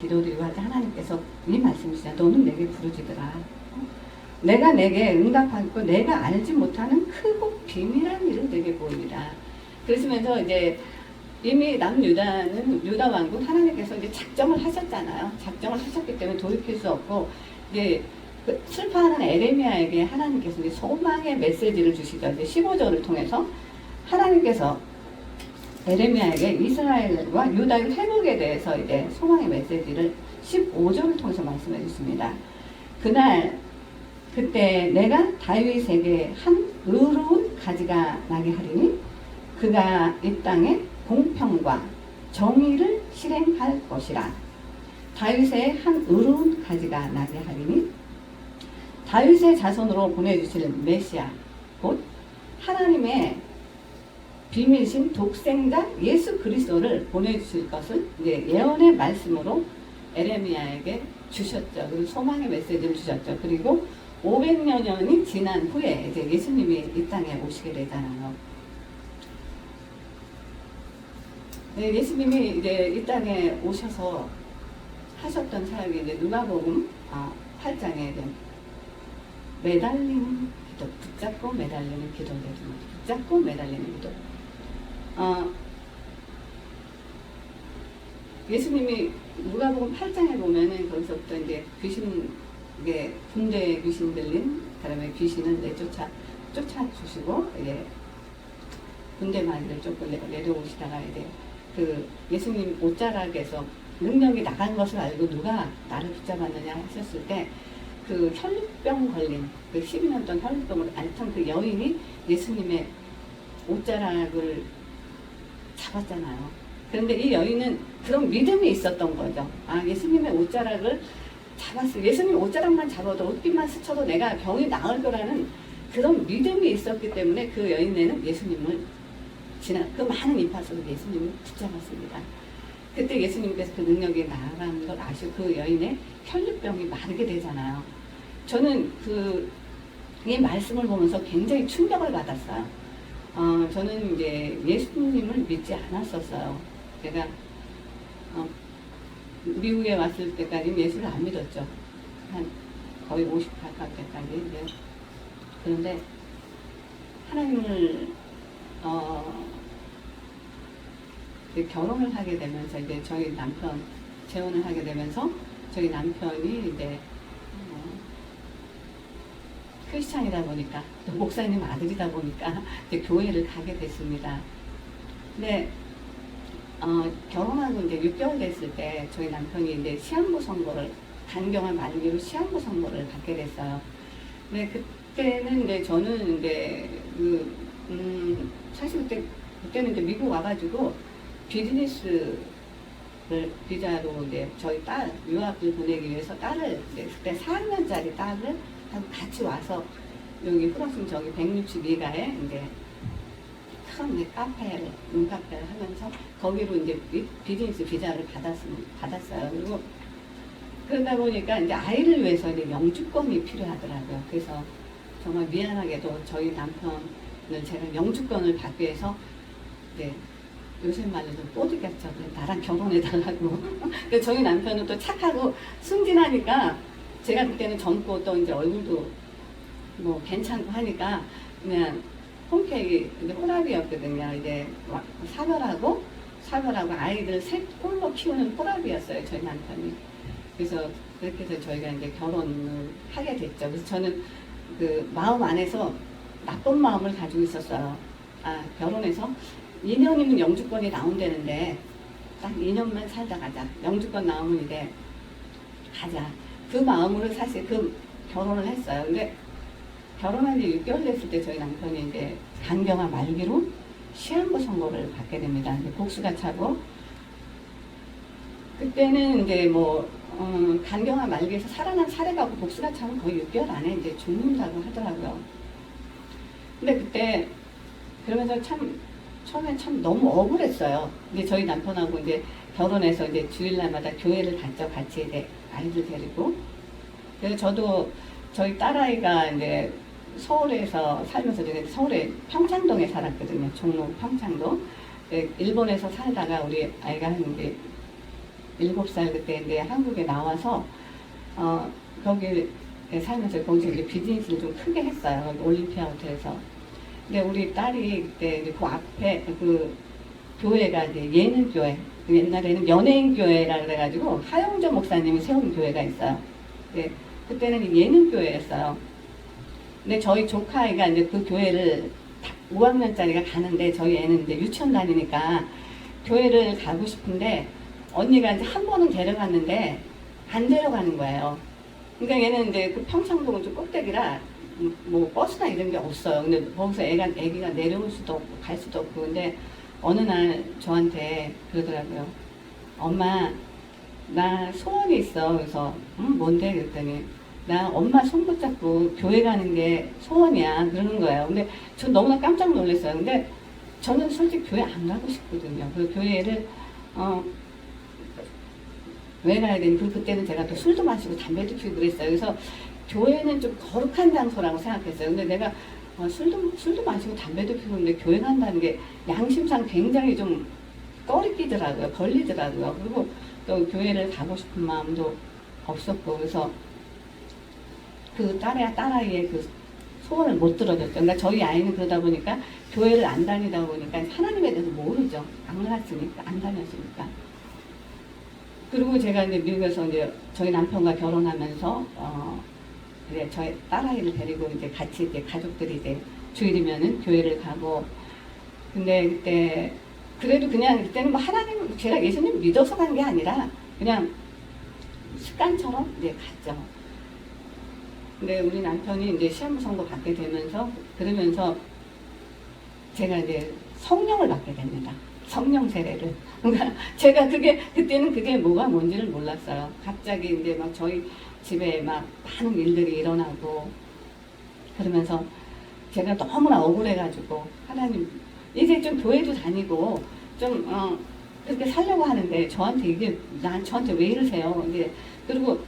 기도드리고 할 때 하나님께서 이 말씀이시잖아. 너는 내게 부르짖으라. 내가 내게 응답하고 내가 알지 못하는 크고 비밀한 일을 내게 보이리라. 그러시면서 이제 이미 남유다는 유다 왕국 하나님께서 이제 작정을 하셨잖아요. 작정을 하셨기 때문에 돌이킬 수 없고 이제 그 슬퍼하는 에레미야에게 하나님께서 이제 소망의 메시지를 주시죠. 이제 15절을 통해서 하나님께서 에레미야에게 이스라엘과 유다의 회복에 대해서 이제 소망의 메시지를 15절을 통해서 말씀해 주십니다. 그때 내가 다윗에게 한 의로운 가지가 나게 하리니 그가 이 땅에 공평과 정의를 실행할 것이라. 다윗의 한 의로운 가지가 나게 하리니 다윗의 자손으로 보내주실 메시아 곧 하나님의 비밀신 독생자 예수 그리스도를 보내주실 것을 이제 예언의 말씀으로 에레미야에게 주셨죠. 그리고 소망의 메시지를 주셨죠. 그리고 500여 년이 지난 후에 이제 예수님이 이 땅에 오시게 되잖아요. 네, 예수님이 이제 이 땅에 오셔서 하셨던 사역이 이제 누가복음 8장에 매달리는 기도, 붙잡고 매달리는 기도를 해줍니다. 붙잡고 매달리는 기도. 예수님이 누가복음 8장에 보면은 거기서부터 이제 군대에 귀신 들린 사람의 귀신을 쫓아주시고 이제 군대 마귀를 쫓고 내려오시다가 이제 그 예수님 옷자락에서 능력이 나간 것을 알고 누가 나를 붙잡았느냐 하셨을 때 그 혈루병 걸린 그 12년 동안 혈루병을 앓던 그 여인이 예수님의 옷자락을 잡았잖아요. 그런데 이 여인은 그런 믿음이 있었던 거죠. 예수님의 옷자락을 잡았어요. 예수님 옷자락만 잡아도 옷깃만 스쳐도 내가 병이 나을 거라는 그런 믿음이 있었기 때문에 그 여인네는 예수님을 그 많은 인파 속에 예수님을 붙잡았습니다. 그때 예수님께서 그 능력이 나가는 걸 아시고 그 여인의 혈루병이 마르게 되잖아요. 저는 이 말씀을 보면서 굉장히 충격을 받았어요. 저는 이제 예수님을 믿지 않았었어요. 제가 미국에 왔을 때까지 예수를 안 믿었죠. 한 거의 50 가깝게까지. 그런데 하나님을 결혼을 하게 되면서 이제 저희 남편 재혼을 하게 되면서 저희 남편이 이제 크리스찬이다 보니까 또 목사님 아들이다 보니까 이제 교회를 가게 됐습니다. 근데 결혼하고 이제 6개월 됐을 때 저희 남편이 이제 시한부 선고를 간경한 만기로 시한부 선고를 받게 됐어요. 근데 그때는 이제 저는 이제 사실 그때는 이제 미국 와가지고 비즈니스를 비자로 이제 저희 딸 유학을 보내기 위해서 딸을 이제 그때 4학년짜리 딸을 같이 와서 여기 플러스 저기 162가에 이제 큰 카페를 룸카페를 하면서 거기로 이제 비즈니스 비자를 받았어요. 그리고 그러다 보니까 이제 아이를 위해서 이제 영주권이 필요하더라고요. 그래서 정말 미안하게도 저희 남편은 제가 영주권을 받기 위해서 이제 요새 말로 좀 뽀드겼죠. 나랑 결혼해달라고. 근데 저희 남편은 또 착하고 순진하니까 제가 그때는 젊고 또 이제 얼굴도 뭐 괜찮고 하니까 그냥 홈케이크 이제 호랍이었거든요. 이제 사별하고 아이들 셋 홀로 키우는 호랍이었어요. 저희 남편이. 그래서 그렇게 해서 저희가 이제 결혼을 하게 됐죠. 그래서 저는 그 마음 안에서 나쁜 마음을 가지고 있었어요. 결혼해서 2년이면 영주권이 나온다는데 딱 2년만 살다 가자. 영주권 나오면 이제 가자. 그 마음으로 사실 그 결혼을 했어요. 근데 결혼한 지 6개월 됐을 때 저희 남편이 이제 간경화 말기로 시한부 선고를 받게 됩니다. 이제 복수가 차고 그때는 이제 뭐 간경화 말기에서 살아난 사례가 없고 복수가 차면 거의 6개월 안에 이제 죽는다고 하더라고요. 근데 그때 그러면서 처음엔 참 너무 억울했어요. 근데 저희 남편하고 이제 결혼해서 이제 주일날마다 교회를 갔죠. 같이 이제 아이들 데리고. 그래서 저도 저희 딸아이가 이제 서울에서 살면서 서울에 평창동에 살았거든요. 종로 평창동. 일본에서 살다가 우리 아이가 한 게 7살 그때 이제 한국에 나와서 거기 살면서 거기서 이제 비즈니스를 좀 크게 했어요. 올림피아 호텔에서. 근데 우리 딸이 그때 이제 그 앞에 그 교회가 이제 예능교회, 옛날에는 연예인교회라 그래가지고 하용조 목사님이 세운 교회가 있어요. 근데 그때는 예능교회였어요. 근데 저희 조카아이가 이제 그 교회를 5학년짜리가 가는데 저희 애는 이제 유치원 다니니까 교회를 가고 싶은데 언니가 이제 한 번은 데려갔는데 안 데려가는 거예요. 그러니까 얘는 이제 그 평창동은 좀 꼭대기라 뭐 버스나 이런 게 없어요. 근데 거기서 애기가 내려올 수도 없고 갈 수도 없고. 근데 어느 날 저한테 그러더라고요. 엄마, 나 소원이 있어. 그래서 뭔데? 그랬더니 나 엄마 손 붙잡고 교회 가는 게 소원이야. 그러는 거예요. 근데 전 너무나 깜짝 놀랐어요. 근데 저는 솔직히 교회 안 가고 싶거든요. 그 교회를 왜 가야 되니? 그때는 제가 또 술도 마시고 담배도 피우고 그랬어요. 그래서 교회는 좀 거룩한 장소라고 생각했어요. 근데 내가 술도 마시고 담배도 피우고 있는데 교회 간다는 게 양심상 굉장히 좀 꺼리끼더라고요. 걸리더라고요. 그리고 또 교회를 가고 싶은 마음도 없었고. 그래서 그 딸아이의 그 소원을 못 들어줬죠. 그러니까 저희 아이는 그러다 보니까 교회를 안 다니다 보니까 하나님에 대해서 모르죠. 안 갔으니까, 안 다녔으니까. 그리고 제가 이제 미국에서 이제 저희 남편과 결혼하면서 이제 저희 딸아이를 데리고 이제 같이 이제 가족들이 이제 주일이면은 교회를 가고. 근데 그때 그래도 그냥 그때는 뭐 하나님, 제가 예수님 믿어서 간 게 아니라 그냥 습관처럼 이제 갔죠. 근데 우리 남편이 이제 시험 선고 받게 되면서 그러면서 제가 이제 성령을 받게 됩니다. 성령 세례를. 그러니까 제가 그때는 그게 뭐가 뭔지를 몰랐어요. 갑자기 이제 막 저희 집에 막 많은 일들이 일어나고 그러면서 제가 너무나 억울해가지고 하나님, 이제 좀 교회도 다니고 좀 그렇게 살려고 하는데 저한테 왜 이러세요? 이제 그리고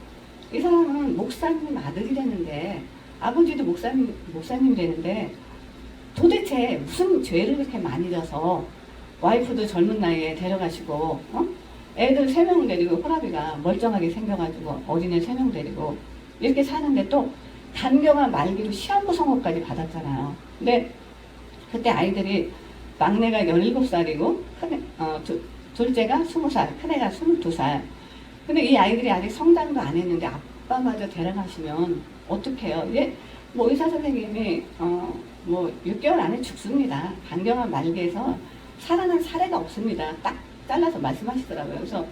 이 사람은 목사님 아들이 되는데 아버지도 목사님 되는데 도대체 무슨 죄를 그렇게 많이 져서 와이프도 젊은 나이에 데려가시고 애들 3명 데리고 호라비가 멀쩡하게 생겨가지고 어린애 3명 데리고 이렇게 사는데 또 간경한 말기로 시한부 선고까지 받았잖아요. 근데 그때 아이들이 막내가 17살이고 둘째가 20살, 큰애가 22살. 근데 이 아이들이 아직 성장도 안 했는데 아빠마저 데려가시면 어떡해요? 이제 뭐 의사 선생님이 뭐 6개월 안에 죽습니다. 간경한 말기에서 살아난 사례가 없습니다. 딱 잘라서 말씀하시더라고요. 그래서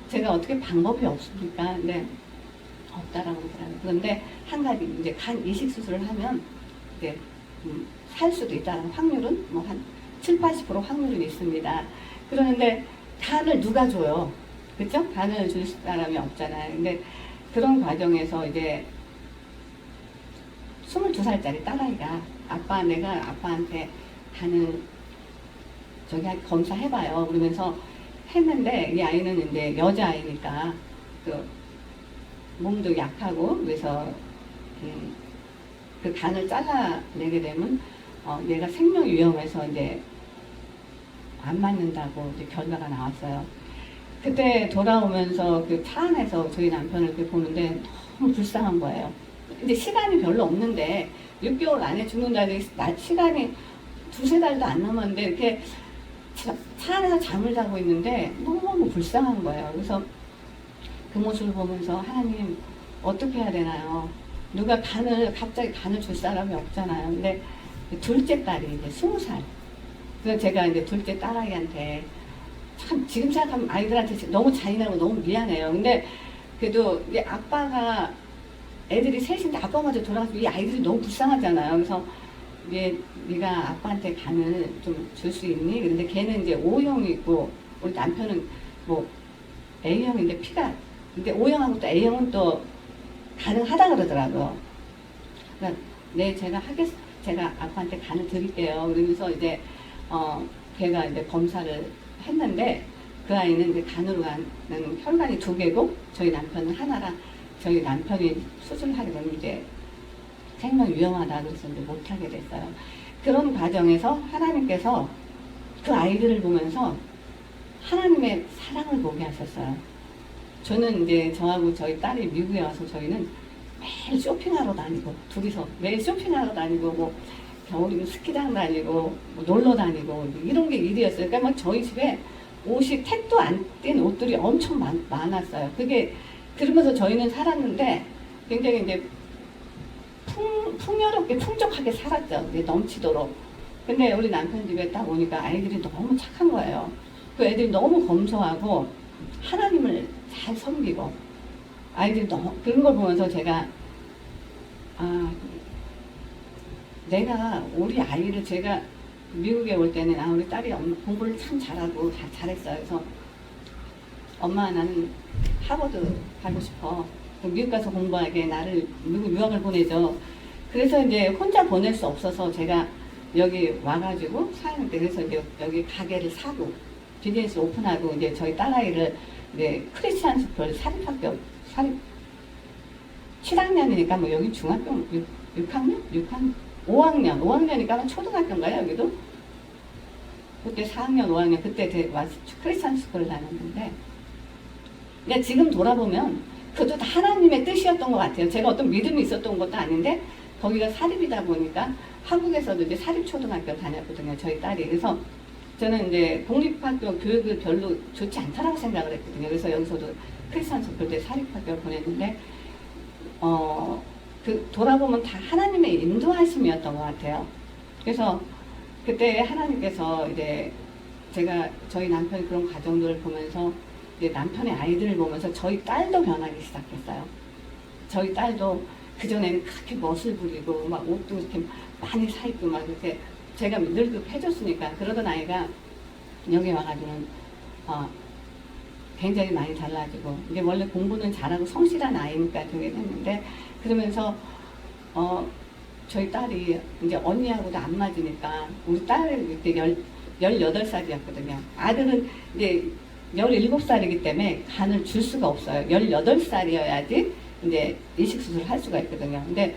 제가 어떻게 방법이 없습니까? 근데 없다라고 그러더라고요. 그런데 한 가지 이제 간 이식 수술을 하면 이제 살 수도 있다는 확률은 뭐 한 70~80% 확률은 있습니다. 그러는데 간을 누가 줘요? 그렇죠? 간을 줄 사람이 없잖아요. 근데 그런 과정에서 이제 22살짜리 딸아이가 내가 아빠한테 간을 저기 검사해봐요. 그러면서 했는데 이 아이는 이제 여자아이니까 그 몸도 약하고 그래서 그 간을 잘라내게 되면 얘가 생명 위험해서 이제 안 맞는다고 이제 결과가 나왔어요. 그때 돌아오면서 그 차 안에서 저희 남편을 이렇게 보는데 너무 불쌍한 거예요. 근데 시간이 별로 없는데 6개월 안에 죽는다는 시간이 2~3달도 안 남았는데 이렇게 차 안에서 잠을 자고 있는데 너무 불쌍한 거예요. 그래서 그 모습을 보면서 하나님 어떻게 해야 되나요? 누가 갑자기 간을 줄 사람이 없잖아요. 근데 둘째 딸이 이제 20살. 그래서 제가 이제 둘째 딸아이한테 참 지금 생각하면 아이들한테 너무 잔인하고 너무 미안해요. 근데 그래도 이제 아빠가 애들이 셋인데 아빠마저 돌아가서 이 아이들이 너무 불쌍하잖아요. 그래서 이제 네가 아빠한테 간을 좀 줄 수 있니? 그런데 걔는 이제 O형이 있고 우리 남편은 뭐 A형인데 근데 O형하고 또 A형은 또 가능하다 그러더라고요. 그러니까 네 제가 아빠한테 간을 드릴게요. 그러면서 이제 걔가 이제 검사를 했는데 그 아이는 이제 간으로 가는 혈관이 2개고 저희 남편은 하나라. 저희 남편이 수술하게 되면 이제 생명 위험하다 그래서 이제 못하게 됐어요. 그런 과정에서 하나님께서 그 아이들을 보면서 하나님의 사랑을 보게 하셨어요. 저는 이제 저하고 저희 딸이 미국에 와서 저희는 매일 쇼핑하러 다니고 둘이서 매일 쇼핑하러 다니고 뭐 겨울이면 스키장 다니고 뭐 놀러 다니고 이런 게 일이었어요. 그러니까 막 저희 집에 옷이 택도 안 뗀 옷들이 엄청 많았어요. 그게 그러면서 저희는 살았는데 굉장히 이제 풍요롭게 풍족하게 살았죠. 이제 넘치도록. 근데 우리 남편 집에 딱 오니까 아이들이 너무 착한 거예요. 그 애들이 너무 검소하고 하나님을 잘 섬기고 아이들이 너무 그런 걸 보면서 제가 내가 우리 아이를 제가 미국에 올 때는 우리 딸이 공부를 참 잘하고 잘했어요. 그래서 엄마 나는 하버드 가고 싶어. 미국 가서 공부하게 나를 미국 유학을 보내줘. 그래서 이제 혼자 보낼 수 없어서 제가 여기 와가지고 사는데 그래서 이제 여기 가게를 사고 비즈니스 오픈하고 이제 저희 딸아이를 이제 크리스찬 스쿨 사립학교 7학년이니까 뭐 여기 중학교 6학년? 5학년이니까 초등학교인가요 여기도? 그때 4학년 5학년 그때 와서 크리스찬 스쿨을 다녔는데 그러니까 지금 돌아보면 그것도 다 하나님의 뜻이었던 것 같아요. 제가 어떤 믿음이 있었던 것도 아닌데 거기가 사립이다 보니까 한국에서도 이제 사립초등학교 다녔거든요. 저희 딸이. 그래서 저는 이제 공립학교 교육을 별로 좋지 않다라고 생각을 했거든요. 그래서 여기서도 크리스찬 스쿨 때 사립학교를 보냈는데 돌아보면 다 하나님의 인도하심이었던 것 같아요. 그래서 그때 하나님께서 이제 제가 저희 남편이 그런 과정들을 보면서 이제 남편의 아이들을 보면서 저희 딸도 변하기 시작했어요. 저희 딸도 그전에는 그렇게 멋을 부리고 막 옷도 이렇게 많이 사 입고 막 이렇게 제가 늘 해줬으니까 그러던 아이가 여기 와가지고는 굉장히 많이 달라지고 이제 원래 공부는 잘하고 성실한 아이니까 되게 했는데 그러면서 저희 딸이 이제 언니하고도 안 맞으니까 우리 딸은 그때 18살이었거든요. 아들은 이제 17살이기 때문에 간을 줄 수가 없어요. 18살이어야지 이제 이식수술을 할 수가 있거든요. 근데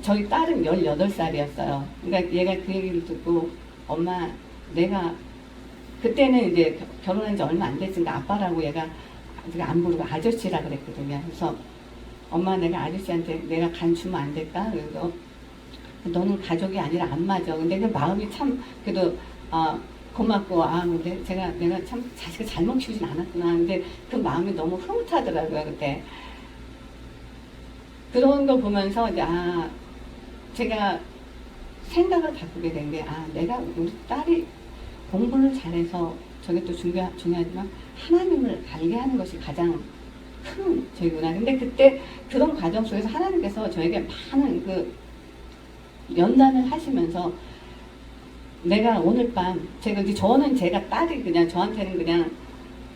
저희 딸은 18살이었어요. 그러니까 얘가 그 얘기를 듣고 엄마 내가 그때는 이제 결혼한 지 얼마 안 됐으니까 아빠라고 얘가 안 부르고 아저씨라 그랬거든요. 그래서 엄마 내가 아저씨한테 내가 간 주면 안 될까? 그래서 너는 가족이 아니라 안 맞아. 근데 그 마음이 참 그래도 고맙고 근데 내가 참 자식을 잘못 키우진 않았구나. 근데 그 마음이 너무 흐뭇하더라고요 그때. 그런 거 보면서 이제 제가 생각을 바꾸게 된 게 내가 우리 딸이 공부를 잘해서 저게 또 중요하지만 하나님을 알게 하는 것이 가장 큰 저희구나. 근데 그때 그런 과정 속에서 하나님께서 저에게 많은 그 연단을 하시면서 내가 오늘 밤 저는 제가 딸이 그냥 저한테는 그냥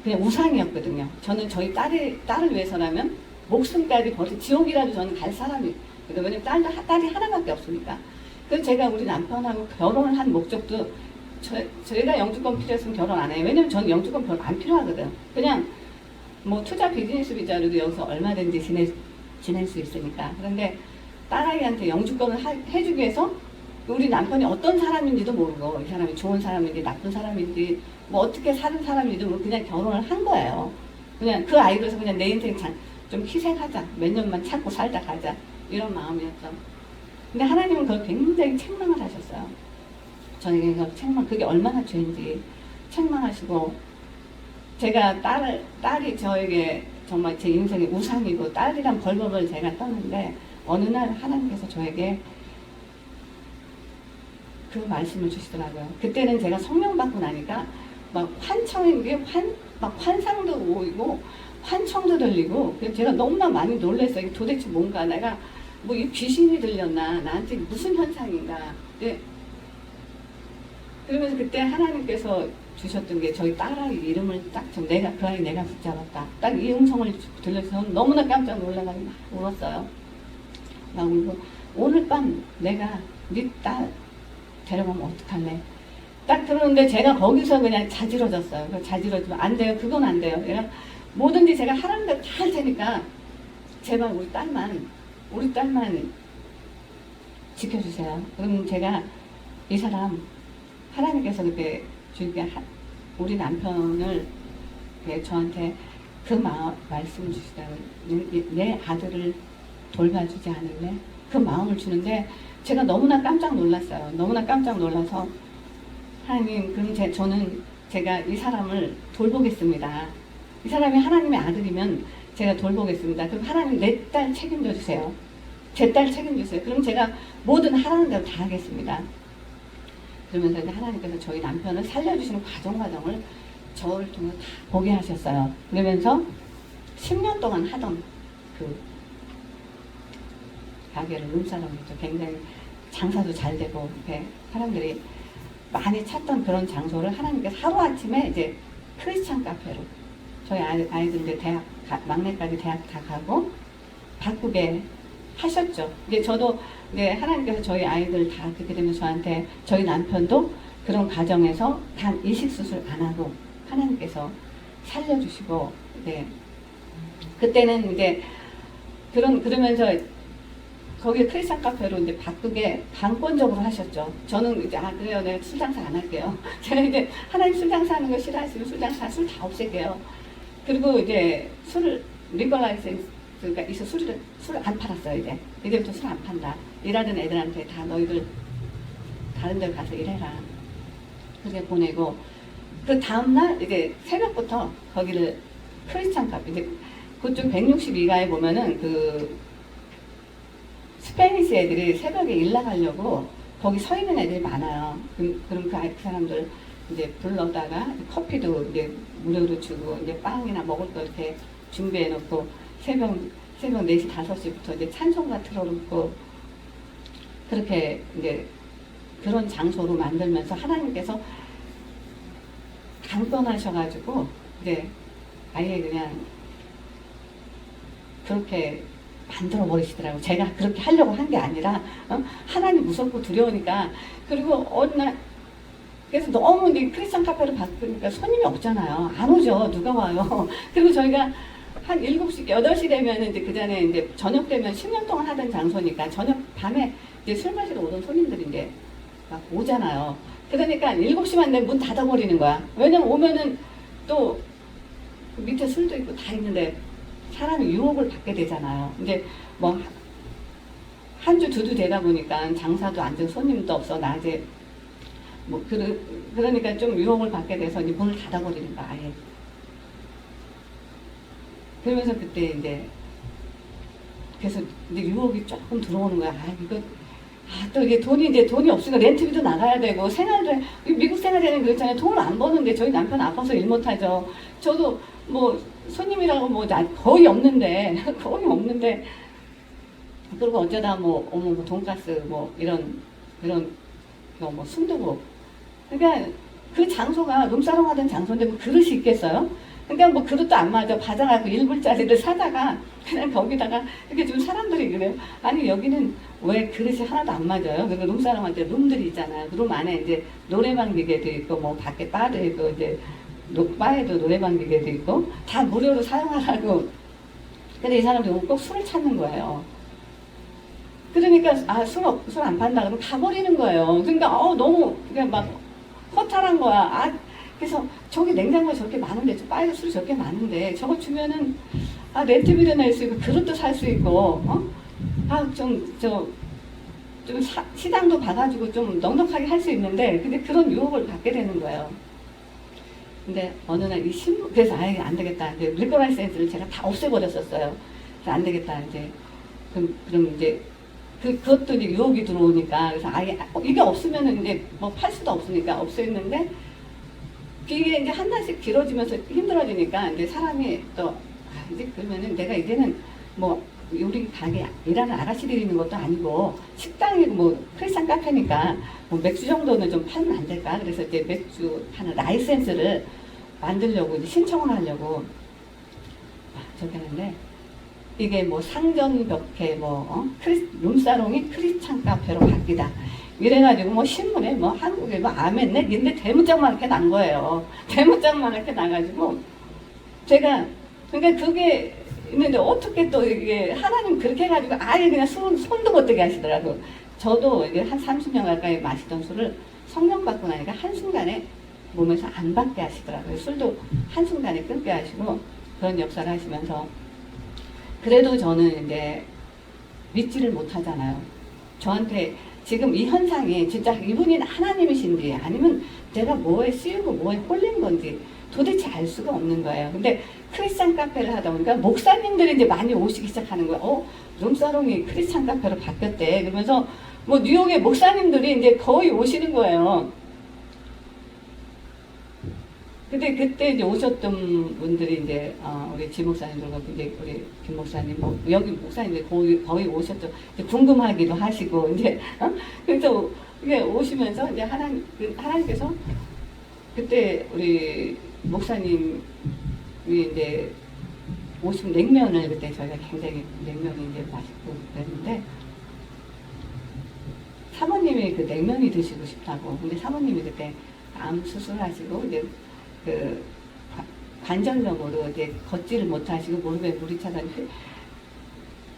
우상이었거든요. 저는 저희 딸을 위해서라면 목숨까지 버리 지옥이라도 저는 갈 사람이. 왜냐면 딸이 하나밖에 없으니까. 그래서 제가 우리 남편하고 결혼을 한 목적도 저희가 영주권 필요했으면 결혼 안 해요. 왜냐면 저는 영주권 별로 안 필요하거든. 그냥 뭐 투자 비즈니스 비자로도 여기서 얼마든지 지낼 수 있으니까. 그런데 딸아이한테 영주권을 해주기 위해서 우리 남편이 어떤 사람인지도 모르고 이 사람이 좋은 사람인지 나쁜 사람인지 뭐 어떻게 사는 사람인지도 모르고 그냥 결혼을 한 거예요. 그냥 그 아이로서 그냥 내 인생 좀 희생하자. 몇 년만 참고 살다 가자. 이런 마음이었죠. 근데 하나님은 그걸 굉장히 책망을 하셨어요. 저에게 그게 얼마나 죄인지 책망하시고 제가 딸이 저에게 정말 제 인생의 우상이고 딸이란 벌법을 제가 떴는데 어느 날 하나님께서 저에게 그 말씀을 주시더라고요. 그때는 제가 성령 받고 나니까 막 환상도 보이고 환청도 들리고 제가 너무나 많이 놀랐어요. 도대체 뭔가 내가 뭐 이 귀신이 들렸나 나한테 무슨 현상인가. 그러면서 그때 하나님께서 주셨던 게 저희 딸아이 이름을 그 아이 내가 붙잡았다. 딱 이 음성을 들려서 너무나 깜짝 놀라가지고 막 울었어요. 막 울고 오늘 밤 내가 네 딸 데려가면 어떡할래? 딱 그러는데 제가 거기서 그냥 자지러졌어요. 자지러지면 안 돼요. 그건 안 돼요. 내가 뭐든지 제가 하라는 대로 다 할 테니까 제발 우리 딸만 지켜주세요. 그럼 제가 이 사람 하나님께서 그때 주님께 우리 남편을 저한테 그 말씀 주시다가 내 아들을 돌봐주지 않을래? 그 마음을 주는데 제가 너무나 깜짝 놀랐어요. 너무나 깜짝 놀라서 하나님, 그럼 저는 제가 이 사람을 돌보겠습니다. 이 사람이 하나님의 아들이면 제가 돌보겠습니다. 그럼 하나님 내 딸 책임져 주세요. 제 딸 책임져 주세요. 그럼 제가 모든 하라는 대로 다 하겠습니다. 그러면서 이제 하나님께서 저희 남편을 살려주시는 과정을 저를 통해 다 보게 하셨어요. 그러면서 10년 동안 하던 그 가게를 룸사롱이죠. 굉장히 장사도 잘 되고 이렇게 사람들이 많이 찾던 그런 장소를 하나님께서 하루아침에 이제 크리스찬 카페로 저희 아이들 이제 대학 막내까지 대학 다 가고 바꾸게 하셨죠. 이제 저도 이제 하나님께서 저희 아이들 다 그렇게 되면 저한테 저희 남편도 그런 과정에서 단 이식 수술 안 하고 하나님께서 살려주시고 네. 그때는 이제 그러면서 거기 크리스찬 카페로 이제 바꾸게 강권적으로 하셨죠. 저는 이제 그래요, 내가 술 장사 안 할게요. 제가 이제 하나님 술 장사하는 거 싫어하시면 술 장사 술 다 없앨게요. 그리고 이제 술 리거 라이센스가 있어 술 안 팔았어요. 이제부터 술 안 판다. 일하는 애들한테 다 너희들 다른 데 가서 일해라. 그렇게 보내고 그 다음날 이제 새벽부터 거기를 크리스찬 카페 이제 그쪽 162가에 보면은 그 스페니시 애들이 새벽에 일 나가려고 거기 서 있는 애들이 많아요. 그럼 그 사람들 이제 불러다가 커피도 이제 무료로 주고 이제 빵이나 먹을 거 이렇게 준비해 놓고 새벽 4시, 5시부터 이제 찬송가 틀어놓고 그렇게 이제 그런 장소로 만들면서 하나님께서 강권하셔가지고 이제 아예 그냥 그렇게 만들어 버리시더라고요. 제가 그렇게 하려고 한 게 아니라 하나님 무섭고 두려우니까. 그리고 어느 날 그래서 너무 이제 크리스찬 카페를 바꾸니까 손님이 없잖아요. 안 오죠. 누가 와요. 그리고 저희가 한 7시, 8시 되면 이제 그 전에 이제 저녁 되면 10년 동안 하던 장소니까 저녁 밤에 이제 술 마시러 오던 손님들이 이제 막 오잖아요. 그러니까 7시만 되면 문 닫아버리는 거야. 왜냐면 오면은 또 밑에 술도 있고 다 있는데 사람이 유혹을 받게 되잖아요. 이제 뭐 한 주, 2주 되다 보니까 장사도 안 되고 손님도 없어. 낮에 뭐 그러니까 좀 유혹을 받게 돼서 이제 문을 닫아버리는 거야. 아예. 그러면서 그때 이제 그래서 이제 유혹이 조금 들어오는 거야. 또 이게 돈이 없으니까 렌트비도 나가야 되고 생활도 미국 생활에는 그렇잖아요. 돈을 안 버는데 저희 남편 아파서 일 못하죠. 저도 뭐 손님이라고 뭐 거의 없는데 그리고 어쩌다 뭐 돈가스 뭐 이런 뭐 순두부 그러니까 그 장소가 룸사롱 하던 장소인데 뭐 그릇이 있겠어요? 그러니까 뭐 그릇도 안 맞아. 받아갖고 1불짜리를 사다가 그냥 거기다가 이렇게 좀 사람들이 그래요. 아니 여기는 왜 그릇이 하나도 안 맞아요? 그리고 룸사롱한테 룸들이 있잖아요. 그 룸 안에 이제 노래방 기계도 있고 뭐 밖에 바도 있고 이제 바에도 노래방 기계도 있고 다 무료로 사용하라고. 근데 이 사람들이 꼭 술을 찾는 거예요. 그러니까 술 안 판다 그러면 가버리는 거예요. 그러니까 너무 그냥 막 허탈한 거야. 그래서 저기 냉장고에 저렇게 많은데 저 바에도 술이 저렇게 많은데 저거 주면은 렌트비도 낼 수 있고 그릇도 살 수 있고 좀 시장도 봐가지고 좀 넉넉하게 할 수 있는데 근데 그런 유혹을 받게 되는 거예요. 근데 어느 날 이 신문 그래서 아예 안 되겠다. 이제 리거 라이센스를 제가 다 없애버렸었어요. 그래서 안 되겠다. 이제 그럼 이제 그것도 이제 유혹이 들어오니까 그래서 아예 이게 없으면은 이제 뭐 팔 수도 없으니까 없앴는데 이게 이제 한 달씩 길어지면서 힘들어지니까 이제 사람이 또 이제 그러면은 내가 이제는 뭐 우리 가게 일하는 아가씨들이 있는 것도 아니고 식당이고 뭐 크리스찬 카페니까 뭐 맥주 정도는 좀 팔면 안 될까? 그래서 이제 맥주 하는 라이센스를 만들려고 이제 신청을 하려고 저기 하는데 이게 뭐 상전벽해 룸사롱이 크리스찬 카페로 바뀌다. 이래가지고 뭐 신문에 뭐 한국에 뭐 아멘네 근데 대문짝만 이렇게 난 거예요. 대문짝만 이렇게 나가지고 제가 그러니까 그게 있는데 어떻게 또 이게 하나님 그렇게 해가지고 아예 그냥 손도 못 대게 하시더라고. 저도 이게 한 30년 가까이 마시던 술을 성령 받고 나니까 한순간에 몸에서 안 받게 하시더라고요. 술도 한순간에 끊게 하시고 그런 역사를 하시면서 그래도 저는 이제 믿지를 못하잖아요. 저한테 지금 이 현상이 진짜 이분이 하나님이신지 아니면 내가 뭐에 쓰이고 뭐에 홀린 건지 도대체 알 수가 없는 거예요. 근데 크리스찬 카페를 하다 보니까 목사님들이 이제 많이 오시기 시작하는 거예요. 룸사롱이 크리스찬 카페로 바뀌었대. 그러면서 뭐 뉴욕의 목사님들이 이제 거의 오시는 거예요. 근데 그때 이제 오셨던 분들이 이제 우리 지 목사님들과 이제 우리 김 목사님 뭐 여기 목사님들 거의 오셨죠. 이제 궁금하기도 하시고 이제 그래서 이게 오시면서 이제 하나님께서 그때 우리 목사님이 이제 오시면 냉면을 그때 저희가 굉장히 냉면이 이제 맛있고 그랬는데 사모님이 그 냉면이 드시고 싶다고. 근데 사모님이 그때 암 수술하시고 이제 그 관절염으로 이제 걷지를 못하시고 무릎에 물이 차서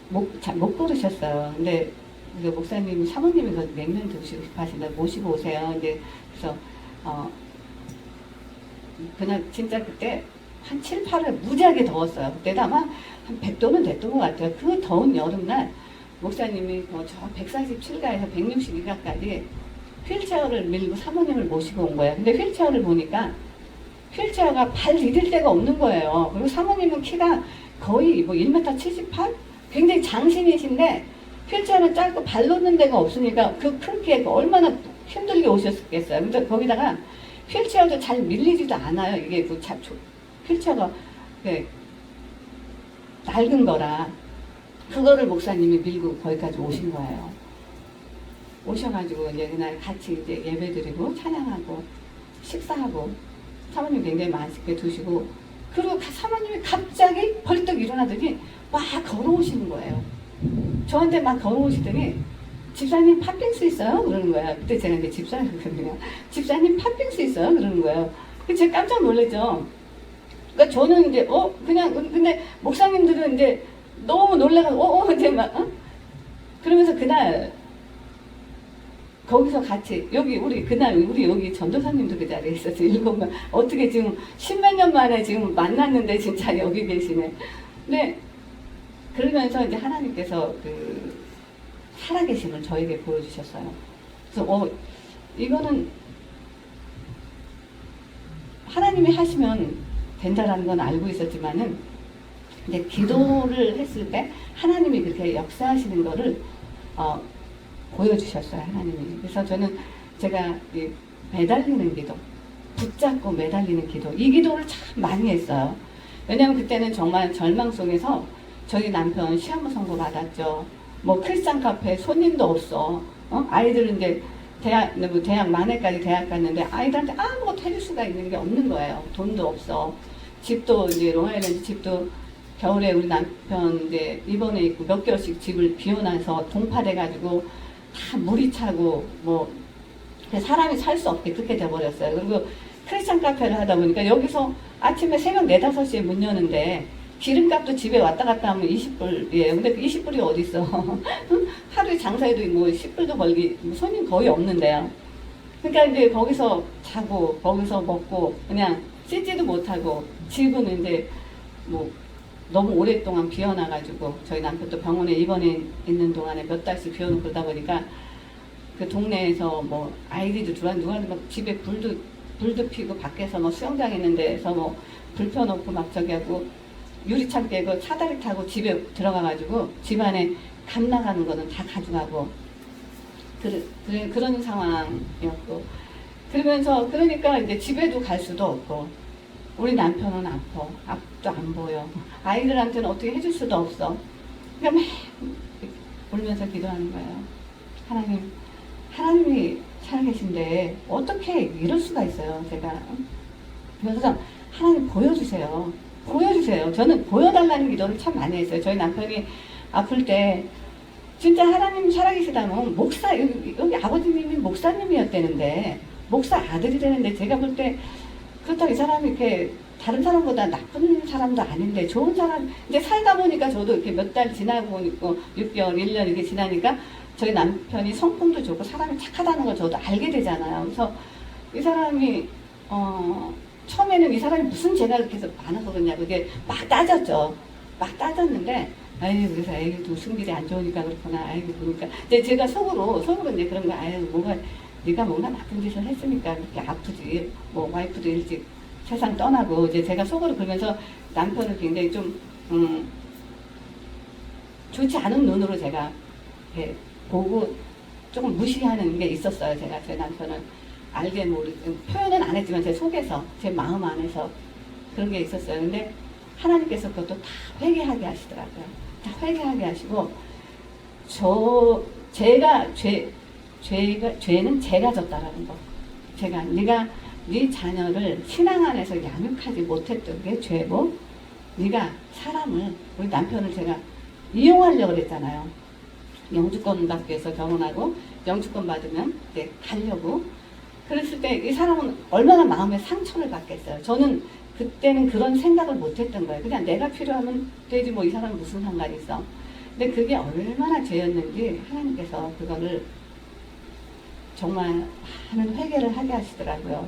못 걸으셨어요. 근데 그 목사님이 사모님이 그 냉면 드시고 싶어 하신다 모시고 오세요. 이제 그래서 그냥 진짜 그때 한 7, 8월 무지하게 더웠어요. 그때도 아마 한 100도는 됐던 것 같아요. 그 더운 여름날 목사님이 저 147가에서 162가까지 휠체어를 밀고 사모님을 모시고 온 거예요. 근데 휠체어를 보니까 휠체어가 발 디딜 데가 없는 거예요. 그리고 사모님은 키가 거의 뭐 1m 78? 굉장히 장신이신데 휠체어는 짧고 발 놓는 데가 없으니까 그 큰 키에 얼마나 힘들게 오셨겠어요. 근데 거기다가 휠체어도 잘 밀리지도 않아요. 이게 그 휠체어가 낡은 거라 그거를 목사님이 밀고 거기까지 오신 거예요. 오셔가지고 이제 그날 같이 이제 예배드리고 찬양하고 식사하고 사모님 굉장히 맛있게 드시고 그리고 사모님이 갑자기 벌떡 일어나더니 막 걸어오시는 거예요. 저한테 막 걸어오시더니 집사님 팥빙수 있어요? 그러는 거야. 그때 제가 이제 집사님이거든요. 집사님 팥빙수 있어요? 그러는 거예요. 제가 깜짝 놀랐죠. 그러니까 저는 이제 그냥 근데 목사님들은 이제 너무 놀라가지고 이제 막 그러면서 그날 거기서 같이 그날 우리 여기 전도사님도 그 자리에 있었어. 7명 어떻게 지금 10몇 년 만에 지금 만났는데 진짜 여기 계시네. 근데 그러면서 이제 하나님께서 그 살아계심을 저에게 보여주셨어요. 그래서 이거는 하나님이 하시면 된다라는 건 알고 있었지만은 이제 기도를 했을 때 하나님이 그렇게 역사하시는 거를 보여주셨어요. 하나님이. 그래서 저는 제가 매달리는 기도, 붙잡고 매달리는 기도, 이 기도를 참 많이 했어요. 왜냐하면 그때는 정말 절망 속에서 저희 남편 시한부 선고 받았죠. 뭐 크리스찬 카페 손님도 없어. 아이들은 이제 대학 만회까지 대학 갔는데 아이들한테 아무것도 해줄 수가 있는 게 없는 거예요. 돈도 없어. 집도 이제 롱아일랜드 집도 겨울에 우리 남편 이제 입원해 있고 몇 개월씩 집을 비워놔서 동파돼가지고 다 물이 차고 뭐 사람이 살 수 없게 그렇게 돼버렸어요. 그리고 크리스찬 카페를 하다 보니까 여기서 아침에 새벽 4, 5시에 문 여는데 기름값도 집에 왔다 갔다 하면 20불이에요. 근데 그 20불이 어디 있어? 하루에 장사해도 뭐 10불도 벌기 손님 거의 없는데요. 그러니까 이제 거기서 자고 거기서 먹고 그냥 씻지도 못하고 집은 이제 뭐 너무 오랫동안 비워놔가지고 저희 남편도 병원에 입원해 있는 동안에 몇 달씩 비워놓고 그러다 보니까 그 동네에서 뭐 아이들도 누가 막 집에 불도 피고 밖에서 뭐 수영장 있는 데서 뭐 불 펴놓고 막 저기 하고 유리창 깨고 사다리 타고 집에 들어가가지고 집안에 감 나가는 거는 다 가져가고 그런 상황이었고 그러면서 그러니까 이제 집에도 갈 수도 없고 우리 남편은 아파. 앞도 안 보여. 아이들한테는 어떻게 해줄 수도 없어. 그러니까 막 울면서 기도하는 거예요. 하나님이 살아계신데 어떻게 이럴 수가 있어요. 제가. 그래서 하나님 보여주세요. 보여주세요. 저는 보여달라는 기도를 참 많이 했어요. 저희 남편이 아플 때 진짜 하나님 살아계시다면 여기 아버지님이 목사님이었다는데 목사 아들이 되는데 제가 볼 때 그렇다고 이 사람이 이렇게 다른 사람보다 나쁜 사람도 아닌데 좋은 사람 이제 살다 보니까 저도 이렇게 몇 달 지나고 있고 6개월, 1년 이렇게 지나니까 저희 남편이 성품도 좋고 사람이 착하다는 걸 저도 알게 되잖아요. 그래서 이 사람이 처음에는 이 사람이 무슨 죄가 그렇게 해서 많아서 그러냐, 그게 막 따졌죠. 막 따졌는데, 아유, 그래서, 아유, 승질이 안 좋으니까 그렇구나, 아유, 그러니까. 이제 제가 속으로 이제 그런 거, 아유, 네가 뭔가 나쁜 짓을 했으니까 그렇게 아프지. 뭐, 와이프도 일찍 세상 떠나고, 이제 제가 속으로 그러면서 남편을 굉장히 좀, 좋지 않은 눈으로 제가, 예, 보고 조금 무시하는 게 있었어요. 제가 제 남편은 알게 모르고, 표현은 안 했지만 제 속에서, 제 마음 안에서 그런 게 있었어요. 근데 하나님께서 그것도 다 회개하게 하시더라고요. 다 회개하게 하시고, 죄는 제가 졌다라는 거. 네가 네 자녀를 신앙 안에서 양육하지 못했던 게 죄고, 네가 우리 남편을 제가 이용하려고 그랬잖아요. 영주권 받기 위해서 결혼하고, 영주권 받으면 이제 가려고. 그랬을 때 이 사람은 얼마나 마음에 상처를 받겠어요. 저는 그때는 그런 생각을 못 했던 거예요. 그냥 내가 필요하면 되지, 뭐 이 사람은 무슨 상관이 있어. 근데 그게 얼마나 죄였는지 하나님께서 그거를 정말 많은 회개를 하게 하시더라고요.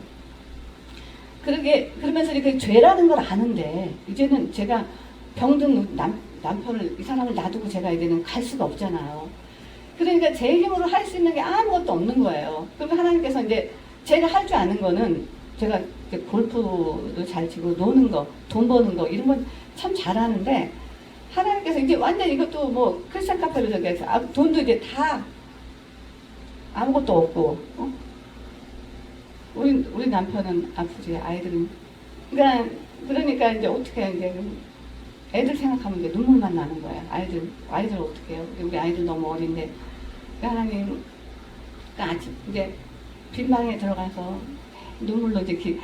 그러면서 그 죄라는 걸 아는데, 이제는 제가 병든 남편을, 이 사람을 놔두고 제가 이제는 갈 수가 없잖아요. 그러니까 제 힘으로 할 수 있는 게 아무것도 없는 거예요. 그러면 하나님께서 이제 제가 할 줄 아는 거는, 제가 골프도 잘 치고 노는 거, 돈 버는 거, 이런 건 참 잘하는데, 하나님께서 이제 완전 이것도 뭐 크리스찬 카페로 저기 해서 돈도 이제 다 아무것도 없고, 우리 남편은 아프지, 아이들은. 그러니까 이제 어떻게 해야, 이제 애들 생각하면 이제 눈물만 나는 거예요. 아이들 어떻게 해요? 우리 아이들 너무 어린데. 하나님, 아침 이제 빈방에 들어가서 눈물로 이제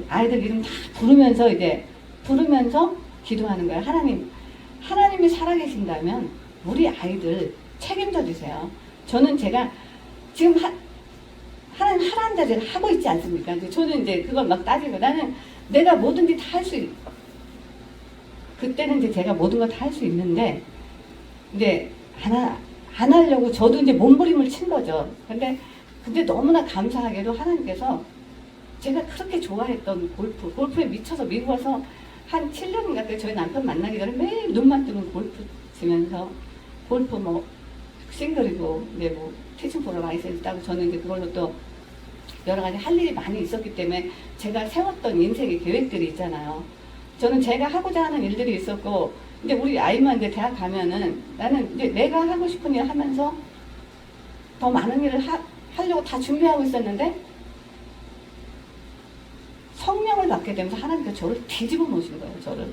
아이들 이름 다 부르면서 기도하는 거예요. 하나님이 살아계신다면 우리 아이들 책임져 주세요. 저는 제가 지금 하나님 하라는 대로 하고 있지 않습니까? 이제 저는 이제 그걸 막 따지고, 나는 내가 뭐든지 다 할 수 그때는 이제 제가 모든 걸 다 할 수 있는데, 이제 안 하려고 저도 이제 몸부림을 친 거죠. 근데 너무나 감사하게도 하나님께서 제가 그렇게 좋아했던 골프에 미쳐서 미국 와서 한 7년인가 때 저희 남편 만나기 전에 매일 눈만 뜨면 골프 치면서, 골프 뭐 싱글이고 이제 뭐 티칭 프로 라이센스 따고, 저는 이제 그걸로 또 여러 가지 할 일이 많이 있었기 때문에 제가 세웠던 인생의 계획들이 있잖아요. 저는 제가 하고자 하는 일들이 있었고, 이제 우리 아이만 이제 대학 가면은 나는 이제 내가 하고 싶은 일 하면서 더 많은 일을 하려고 다 준비하고 있었는데, 성령을 받게 되면서 하나님께서 저를 뒤집어 놓으신 거예요.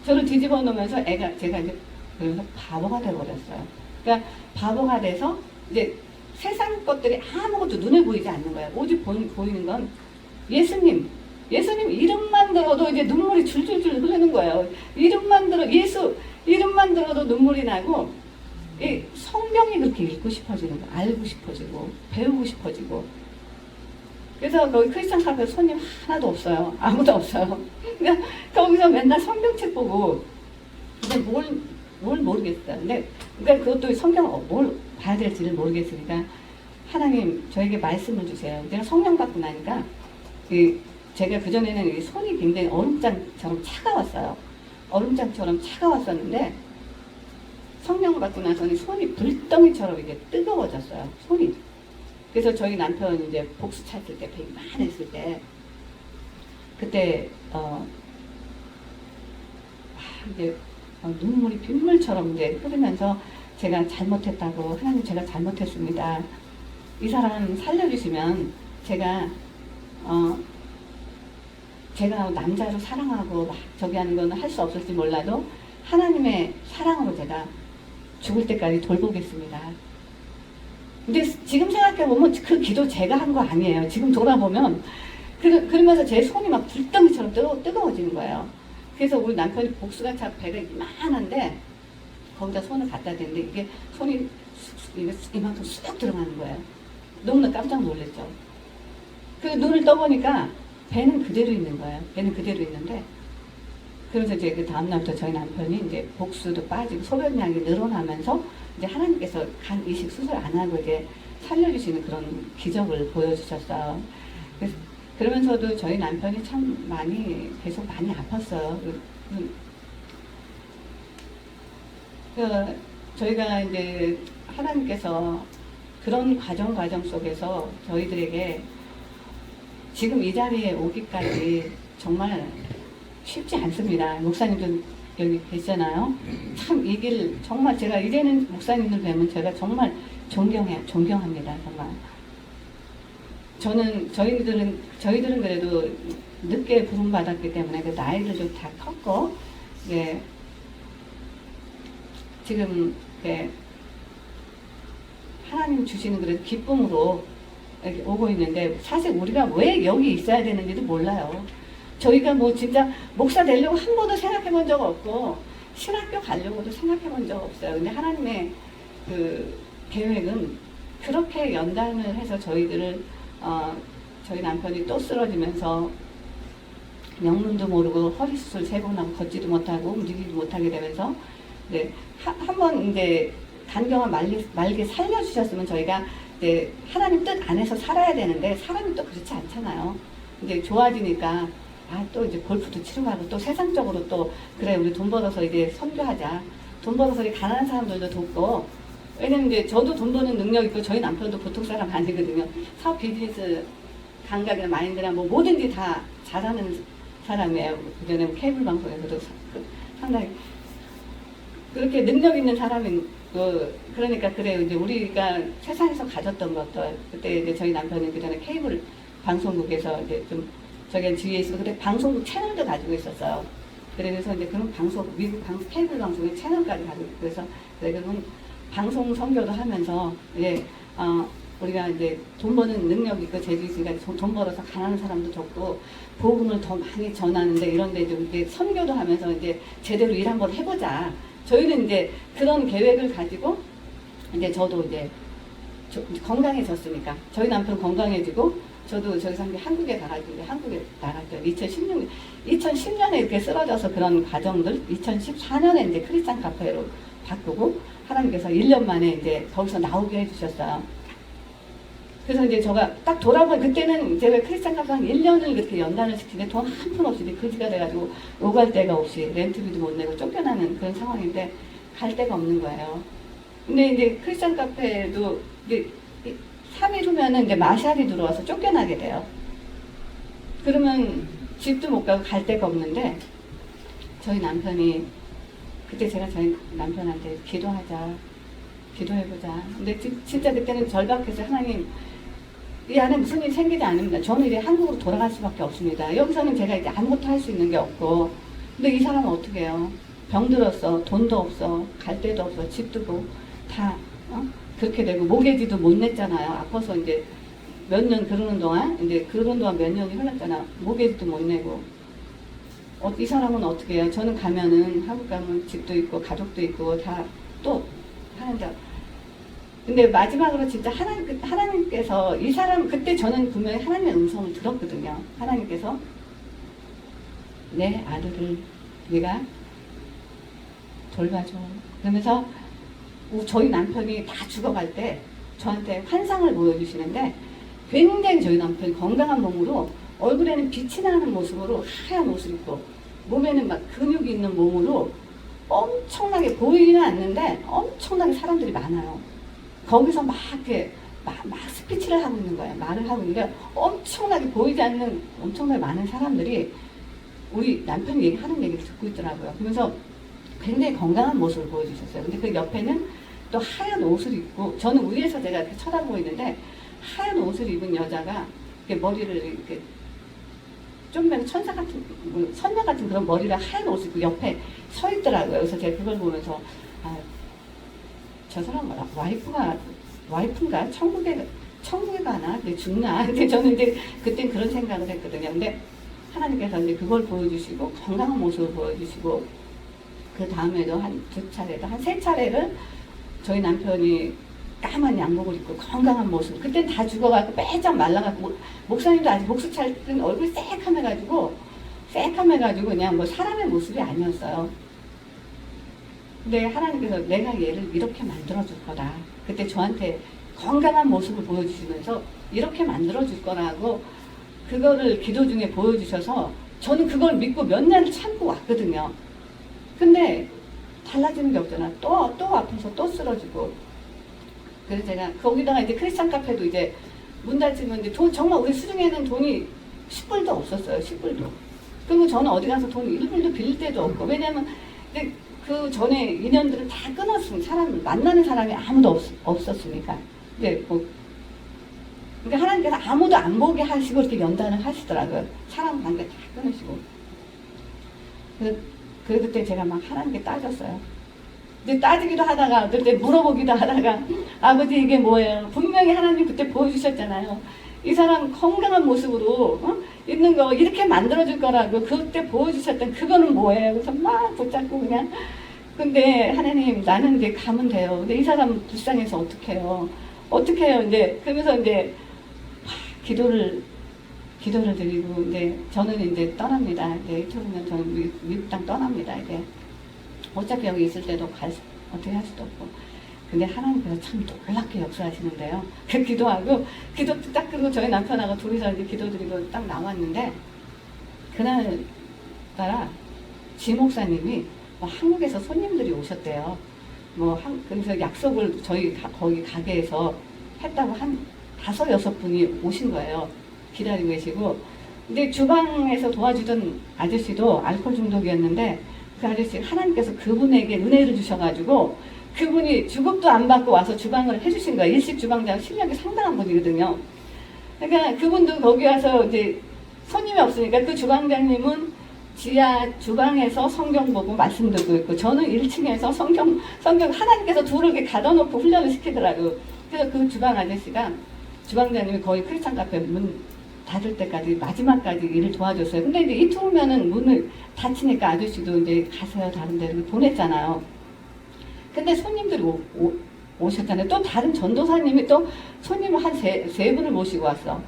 저를 뒤집어 놓으면서 제가 이제 그래서 바보가 돼버렸어요. 그러니까 바보가 돼서 이제 세상 것들이 아무것도 눈에 보이지 않는 거예요. 오직 보이는 건 예수님 이름만 들어도 이제 눈물이 줄줄줄 흐르는 거예요. 예수 이름만 들어도 눈물이 나고, 이 성경이 그렇게 읽고 싶어지는 거예요. 알고 싶어지고 배우고 싶어지고. 그래서 거기 크리스찬 카페 손님 하나도 없어요. 아무도 없어요. 그러니까 거기서 맨날 성경책 보고, 이제 뭘 모르겠어요. 근데 그러니까 그것도 성경 뭘 봐야 될지를 모르겠으니까, 하나님 저에게 말씀을 주세요. 내가 성령 받고 나니까 제가 그전에는 손이 굉장히 얼음장처럼 차가웠어요. 얼음장처럼 차가웠었는데, 성령을 받고 나서는 손이 불덩이처럼 이게 뜨거워졌어요. 손이. 그래서 저희 남편 이제 복수 찾을 때, 배 많이 했을 때, 그때 이제 눈물이 빗물처럼 이제 흐르면서, 제가 잘못했다고, 하나님 제가 잘못했습니다. 이 사람 살려주시면 제가 남자로 사랑하고 막 저기 하는 건 할 수 없을지 몰라도 하나님의 사랑으로 제가 죽을 때까지 돌보겠습니다. 근데 지금 생각해보면 그 기도 제가 한 거 아니에요. 지금 돌아보면. 그러면서 제 손이 막 불덩이처럼 뜨거워지는 거예요. 그래서 우리 남편이 복수가 참 배가 이만한데 거기다 손을 갖다 대는데, 이게 손이 이만큼 쑥 들어가는 거예요. 너무나 깜짝 놀랐죠. 그 눈을 떠보니까 배는 그대로 있는 거예요. 배는 그대로 있는데, 그래서 이제 그 다음날부터 저희 남편이 이제 복수도 빠지고 소변량이 늘어나면서, 이제 하나님께서 간 이식 수술 안 하고 이제 살려주시는 그런 기적을 보여주셨어요. 그러면서도 저희 남편이 참 계속 많이 아팠어요. 저희가 이제 하나님께서 그런 과정 속에서 저희들에게 지금 이 자리에 오기까지 정말 쉽지 않습니다. 목사님도 여기 계시잖아요. 참 이 길 정말 제가 이제는 목사님들 뵈면 제가 정말 존경합니다. 정말. 저희들은 그래도 늦게 부름받았기 때문에 그 나이들도 다 컸고, 예, 지금, 예, 하나님 주시는 그래도 기쁨으로 이렇게 오고 있는데, 사실 우리가 왜 여기 있어야 되는지도 몰라요. 저희가 뭐 진짜 목사 되려고 한 번도 생각해 본 적 없고, 신학교 가려고도 생각해 본 적 없어요. 근데 하나님의 그 계획은 그렇게 연단을 해서 저희들을, 저희 남편이 또 쓰러지면서 영문도 모르고 허리 수술 3번 하고 걷지도 못하고 움직이지도 못하게 되면서, 네, 한번 이제 간경을 말게 살려주셨으면 저희가 이제 하나님 뜻 안에서 살아야 되는데, 사람이 또 그렇지 않잖아요. 이제 좋아지니까 또 이제 골프도 치러 가고 또 세상적으로 또 그래 우리 돈 벌어서 이제 선교하자. 돈 벌어서 이제 가난한 사람들도 돕고. 왜냐면 이제 저도 돈 버는 능력 있고 저희 남편도 보통 사람 아니거든요. 사업 비즈니스 감각이나 마인드나 뭐 뭐든지 다 잘하는 사람이에요. 그전에 케이블 방송에서도 상당히 그렇게 능력 있는 사람인 그러니까 그래요. 이제 우리가 세상에서 가졌던 것들, 그때 이제 저희 남편이 그전에 케이블 방송국에서 이제 좀 저기 주위에 있어서 그때 방송국 채널도 가지고 있었어요. 그래서 이제 그런 미국 케이블 방송의 채널까지 가지고 있고, 그래서 그러면 방송 선교도 하면서 이제 우리가 이제 돈 버는 능력이 있고 재주 있으니까 돈 벌어서 가난한 사람도 돕고 복음을 더 많이 전하는데, 이런데 좀 이제 선교도 하면서 이제 제대로 일 한번 해보자. 저희는 이제 그런 계획을 가지고 이제 저도 이제 건강해졌으니까 저희 남편 건강해지고 저도 저기서 한국에 가가지고 이제 한국에 나갔죠. 2010년에 이렇게 쓰러져서 그런 과정들, 2014년에 이제 크리스찬 카페로 바꾸고 하나님께서 1년 만에 이제 거기서 나오게 해주셨어요. 그래서 이제 제가 딱 돌아보니 그때는 제가 크리스찬 카페 한 1년을 그렇게 연단을 시키는데 돈 한 푼 없이 거지가 돼가지고 오갈 데가 없이 렌트비도 못 내고 쫓겨나는 그런 상황인데 갈 데가 없는 거예요. 근데 이제 크리스찬 카페도 이제 3일 후면은 이제 마샬이 들어와서 쫓겨나게 돼요. 그러면 집도 못 가고 갈 데가 없는데 저희 남편이 그때 제가 저희 남편한테 기도해보자. 근데 진짜 그때는 절박해서 하나님 이 안에 무슨 일이 생기지 않습니다. 저는 이제 한국으로 돌아갈 수밖에 없습니다. 여기서는 제가 이제 아무것도 할 수 있는 게 없고, 근데 이 사람은 어떻게 해요? 병들었어, 돈도 없어, 갈 데도 없어, 집도 뭐 다 그렇게 되고 모계지도 못 냈잖아요. 아파서 이제 몇 년 그러는 동안 몇 년이 흘렀잖아. 모계지도 못 내고. 이 사람은 어떻게 해요? 저는 가면은 한국 가면 집도 있고 가족도 있고 다 또 하는데, 근데 마지막으로 진짜 하나님께서 이 사람 그때 저는 분명히 하나님의 음성을 들었거든요. 하나님께서 내 아들을 네가 돌봐줘. 그러면서 저희 남편이 다 죽어갈 때 저한테 환상을 보여주시는데, 굉장히 저희 남편이 건강한 몸으로 얼굴에는 빛이 나는 모습으로 하얀 옷을 입고 몸에는 막 근육이 있는 몸으로 엄청나게 보이지는 않는데 엄청나게 사람들이 많아요. 거기서 막 이렇게 막 스피치를 하고 있는 거예요. 말을 하고 있는데 엄청나게 보이지 않는 엄청나게 많은 사람들이 우리 남편이 얘기하는 얘기를 듣고 있더라고요. 그러면서 굉장히 건강한 모습을 보여주셨어요. 근데 그 옆에는 또 하얀 옷을 입고, 저는 위에서 제가 이렇게 쳐다보고 있는데 하얀 옷을 입은 여자가 이렇게 머리를 이렇게 좀 천사 같은, 선녀 같은 그런 머리를 하얀 옷을 입고 옆에 서 있더라고요. 그래서 제가 그걸 보면서 저 사람 와이프인가? 천국에 가나? 이제 죽나? 근데 저는 이제 그때 그런 생각을 했거든요. 근데 하나님께서 이제 그걸 보여주시고 건강한 모습을 보여주시고, 그 다음에도 한 2차례도 한 3차례를 저희 남편이 까만 양복을 입고 건강한 모습, 그땐 다 죽어가지고 빼짝 말라가지고, 목사님도 아직 목수 찰 때는 얼굴이 새카매가지고 그냥 뭐 사람의 모습이 아니었어요. 근데 하나님께서 내가 얘를 이렇게 만들어줄 거다. 그때 저한테 건강한 모습을 보여주시면서 이렇게 만들어줄 거라고 그거를 기도 중에 보여주셔서 저는 그걸 믿고 몇 년을 참고 왔거든요. 근데 달라지는 게 없잖아. 또 아파서 또 쓰러지고. 그래서 제가 거기다가 이제 크리스찬 카페도 이제 문 닫히면 이제 정말 우리 수중에는 돈이 10불도 없었어요. 10불도. 그리고 저는 어디 가서 돈 1불도 빌릴 데도 없고. 왜냐면 이제 그 전에 인연들을 다 끊었으니까 만나는 사람이 아무도 없었으니까. 이제 뭐 그러니까 하나님께서 아무도 안 보게 하시고 이렇게 연단을 하시더라고요. 사람 관계 다 끊으시고. 그래서 그때 제가 막 하나님께 따졌어요. 이제 따지기도 하다가 어떨 때 물어보기도 하다가 아버지 이게 뭐예요? 분명히 하나님 그때 보여주셨잖아요. 이 사람 건강한 모습으로 있는 거 이렇게 만들어줄 거라고 그때 보여주셨던 그거는 뭐예요? 그래서 막 붙잡고 그냥. 근데 하나님 나는 이제 가면 돼요. 근데 이 사람 불쌍해서 어떡해요? 이제 그러면서 이제 기도를 드리고 이제 저는 이제 떠납니다. 이제 이틀이면 저는 미국 땅 떠납니다. 이제 어차피 여기 있을 때도 어떻게 할 수도 없고. 근데 하나님께서 참 놀랍게 역사하시는데요. 그 기도하고 기도 딱 그리고 저희 남편하고 둘이서 이제 기도드리고 딱 나왔는데 그날 따라 지 목사님이 한국에서 손님들이 오셨대요. 그래서 약속을 저희 거기 가게에서 했다고 한 5, 6분이 오신 거예요. 기다리고 계시고. 근데 주방에서 도와주던 아저씨도 알코올 중독이었는데 그 아저씨 하나님께서 그분에게 은혜를 주셔가지고 그분이 주급도 안 받고 와서 주방을 해주신 거예요. 일식 주방장 실력이 상당한 분이거든요. 그러니까 그분도 거기 와서 이제 손님이 없으니까 그 주방장님은 지하 주방에서 성경 보고 말씀 듣고 있고 저는 1층에서 성경 하나님께서 둘을 이렇게 가둬놓고 훈련을 시키더라고요. 그래서 그 주방 아저씨가 주방장님이 거의 크리스찬 카페 문 닫을 때까지 마지막까지 일을 도와줬어요. 근데 이제 이틀 후면은 문을 닫히니까 아저씨도 이제 가세요 다른 데로 보냈잖아요. 근데 손님들이 오셨잖아요. 또 다른 전도사님이 또 손님을 한 세 분을 모시고 왔어.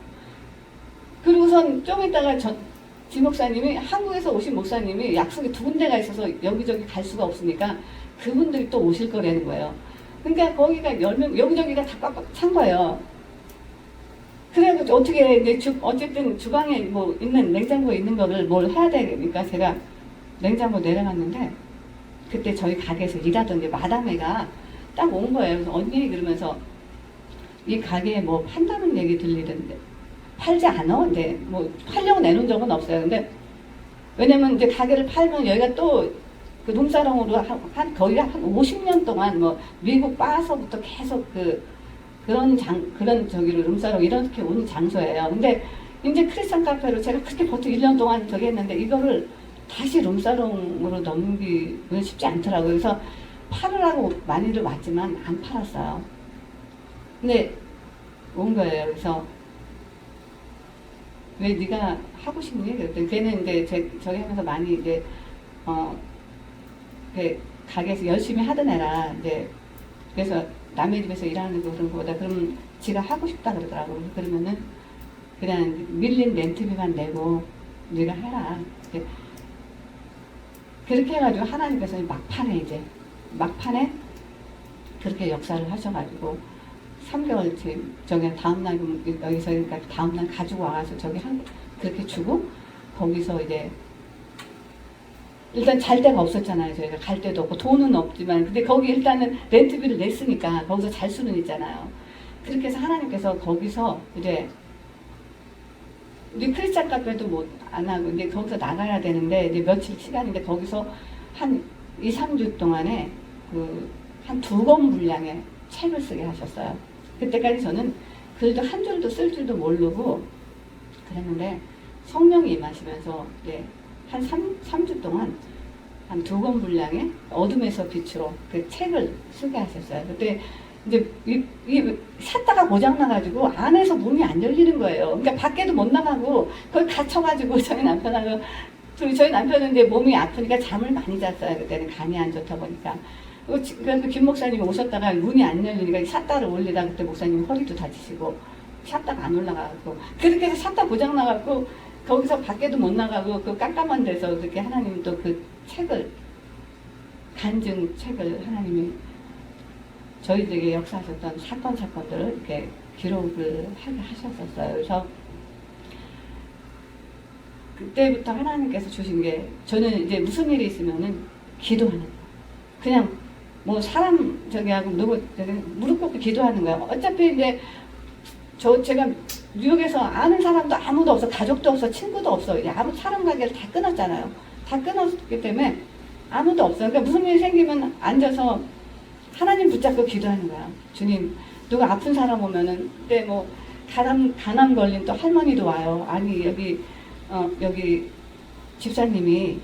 그리고선 좀 있다가 지 목사님이 한국에서 오신 목사님이 약속이 2군데가 있어서 여기저기 갈 수가 없으니까 그분들이 또 오실 거라는 거예요. 그러니까 거기가 10명 여기저기가 다 꽉꽉 찬 거예요. 그래가지고 어떻게 이제 어쨌든 주방에 뭐 있는 냉장고에 있는 거를 뭘 해야 되니까 제가 냉장고 내려갔는데 그때 저희 가게에서 일하던 이제 마담애가 딱 온 거예요. 그래서 언니 그러면서 이 가게에 뭐 판다는 얘기 들리던데 팔지 않아? 근데 뭐 팔려고 내놓은 적은 없어요. 근데 왜냐면 이제 가게를 팔면 여기가 또 그 룸사롱으로 거의 한 50년 동안 뭐 미국 바서부터 계속 그런 저기로 룸사롱 이렇게 오는 장소예요. 근데 이제 크리스찬 카페로 제가 그렇게 보통 1년 동안 저기 했는데 이거를 다시 룸사롱으로 넘기기는 쉽지 않더라고요. 그래서 팔으라고 많이들 왔지만 안 팔았어요. 근데 온 거예요. 그래서 왜 네가 하고 싶니? 그랬더니 걔는 이제 저기 하면서 많이 이제 가게에서 열심히 하던 애라 이제 그래서 남의 집에서 일하는 거 그런 거보다 그럼 지가 하고 싶다 그러더라고요. 그러면은 그냥 밀린 렌트비만 내고 네가 해라. 그렇게 해가지고 하나님께서 막판에 그렇게 역사를 하셔가지고 3개월쯤 저기 다음날 여기서 그러니까 다음날 가지고 와서 저기 그렇게 주고 거기서 이제 일단 잘 데가 없었잖아요. 저희가 갈 데도 없고 돈은 없지만 근데 거기 일단은 렌트비를 냈으니까 거기서 잘 수는 있잖아요. 그렇게 해서 하나님께서 거기서 이제 우리 크리스찬 카페도 뭐 안 하고 이제 거기서 나가야 되는데 이제 며칠 시간인데 거기서 한 2, 3주 동안에 한 2권 분량의 책을 쓰게 하셨어요. 그때까지 저는 글도 한 줄도 쓸 줄도 모르고 그랬는데 성령이 임하시면서 이제 한 3주 동안 한 2권 분량의 어둠에서 빛으로 그 책을 쓰게 하셨어요. 그때 이제 샀다가 고장나가지고 안에서 문이 안 열리는 거예요. 그러니까 밖에도 못 나가고 거기 갇혀가지고 저희 남편하고 저희 남편은 이제 몸이 아프니까 잠을 많이 잤어요. 그때는 간이 안 좋다 보니까. 그래서 김 목사님이 오셨다가 문이 안 열리니까 샷다를 올리다 그때 목사님 허리도 다치시고 샷다가 안 올라가고 그렇게 해서 샷다 고장나가고 거기서 밖에도 못 나가고 그 깜깜한 데서 그렇게 하나님이 또 그 책을 간증 책을 하나님이 저희들에게 역사하셨던 사건들을 이렇게 기록을 하게 하셨었어요. 그래서 그때부터 하나님께서 주신 게, 저는 이제 무슨 일이 있으면은 기도하는 거예요. 그냥 뭐 사람 하고 누구 무릎 꿇고 기도하는 거예요. 어차피 이제 제가 뉴욕에서 아는 사람도 아무도 없어, 가족도 없어, 친구도 없어. 이제 아무 사람 관계를 다 끊었잖아요. 다 끊었기 때문에 아무도 없어. 그러니까 무슨 일이 생기면 앉아서 하나님 붙잡고 기도하는 거야. 주님, 누가 아픈 사람 오면은, 그때 뭐 간암 걸린 또 할머니도 와요. 아니 여기 집사님이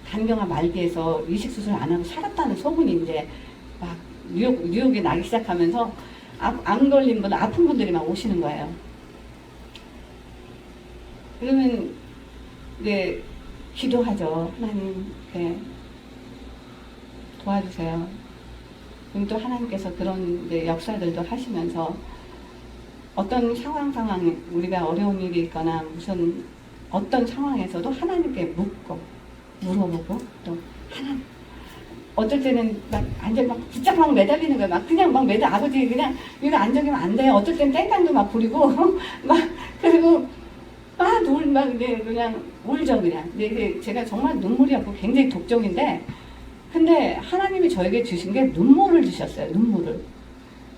간경화 말기에서 이식 수술 안 하고 살았다는 소문이 이제 막 뉴욕에 나기 시작하면서 암 걸린 분, 아픈 분들이 막 오시는 거예요. 그러면 이제 기도하죠. 하나님, 도와주세요. 그럼 또 하나님께서 그런 역사들도 하시면서 어떤 상황 우리가 어려운 일이 있거나 무슨 어떤 상황에서도 하나님께 물어보고 또 하나님, 어떨 때는 막 완전 막 붙잡고 막 매달리는 거야. 막 그냥 막 아버지 그냥 이거 안 적이면 안 돼. 어떨 땐 땡깡도 막 부리고 막 그리고 막 그냥 울죠 그냥. 근데 이게 제가 정말 눈물이 없고 굉장히 독종인데, 근데 하나님이 저에게 주신 게 눈물을 주셨어요. 눈물을.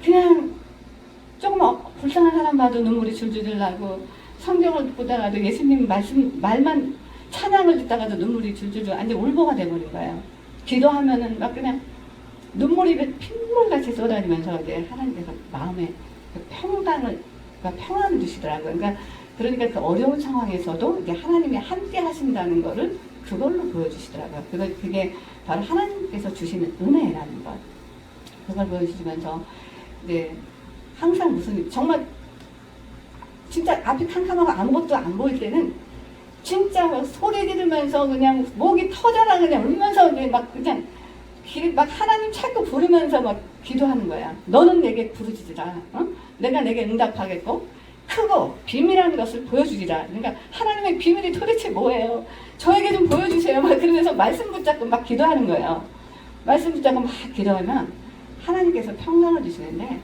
그냥 조금 불쌍한 사람 봐도 눈물이 줄줄줄 나고, 성경을 보다가도 예수님 말만 찬양을 듣다가도 눈물이 줄줄줄 완전 울보가 돼버린 거예요. 기도하면은 막 그냥 눈물이 핏물같이 쏟아지면서 이제 하나님께서 마음에 평안을 주시더라고요. 그러니까 그 어려운 상황에서도 이제 하나님이 함께 하신다는 거를 그걸로 보여주시더라고요. 그게 바로 하나님께서 주시는 은혜라는 것. 그걸 보여주시면서 이제 항상 정말 진짜 앞이 캄캄하고 아무것도 안 보일 때는 진짜 막 소리 지르면서 그냥 목이 터져라 그냥 울면서 이제 막 그냥 막 하나님 찾고 부르면서 막 기도하는 거야. 너는 내게 부르짖으라. 내가 내게 응답하겠고 크고 비밀한 것을 보여주리라. 그러니까 하나님의 비밀이 도대체 뭐예요? 저에게 좀 보여주세요. 막 그러면서 말씀 붙잡고 막 기도하는 거예요. 말씀 붙잡고 막 기도하면 하나님께서 평강을 주시는데,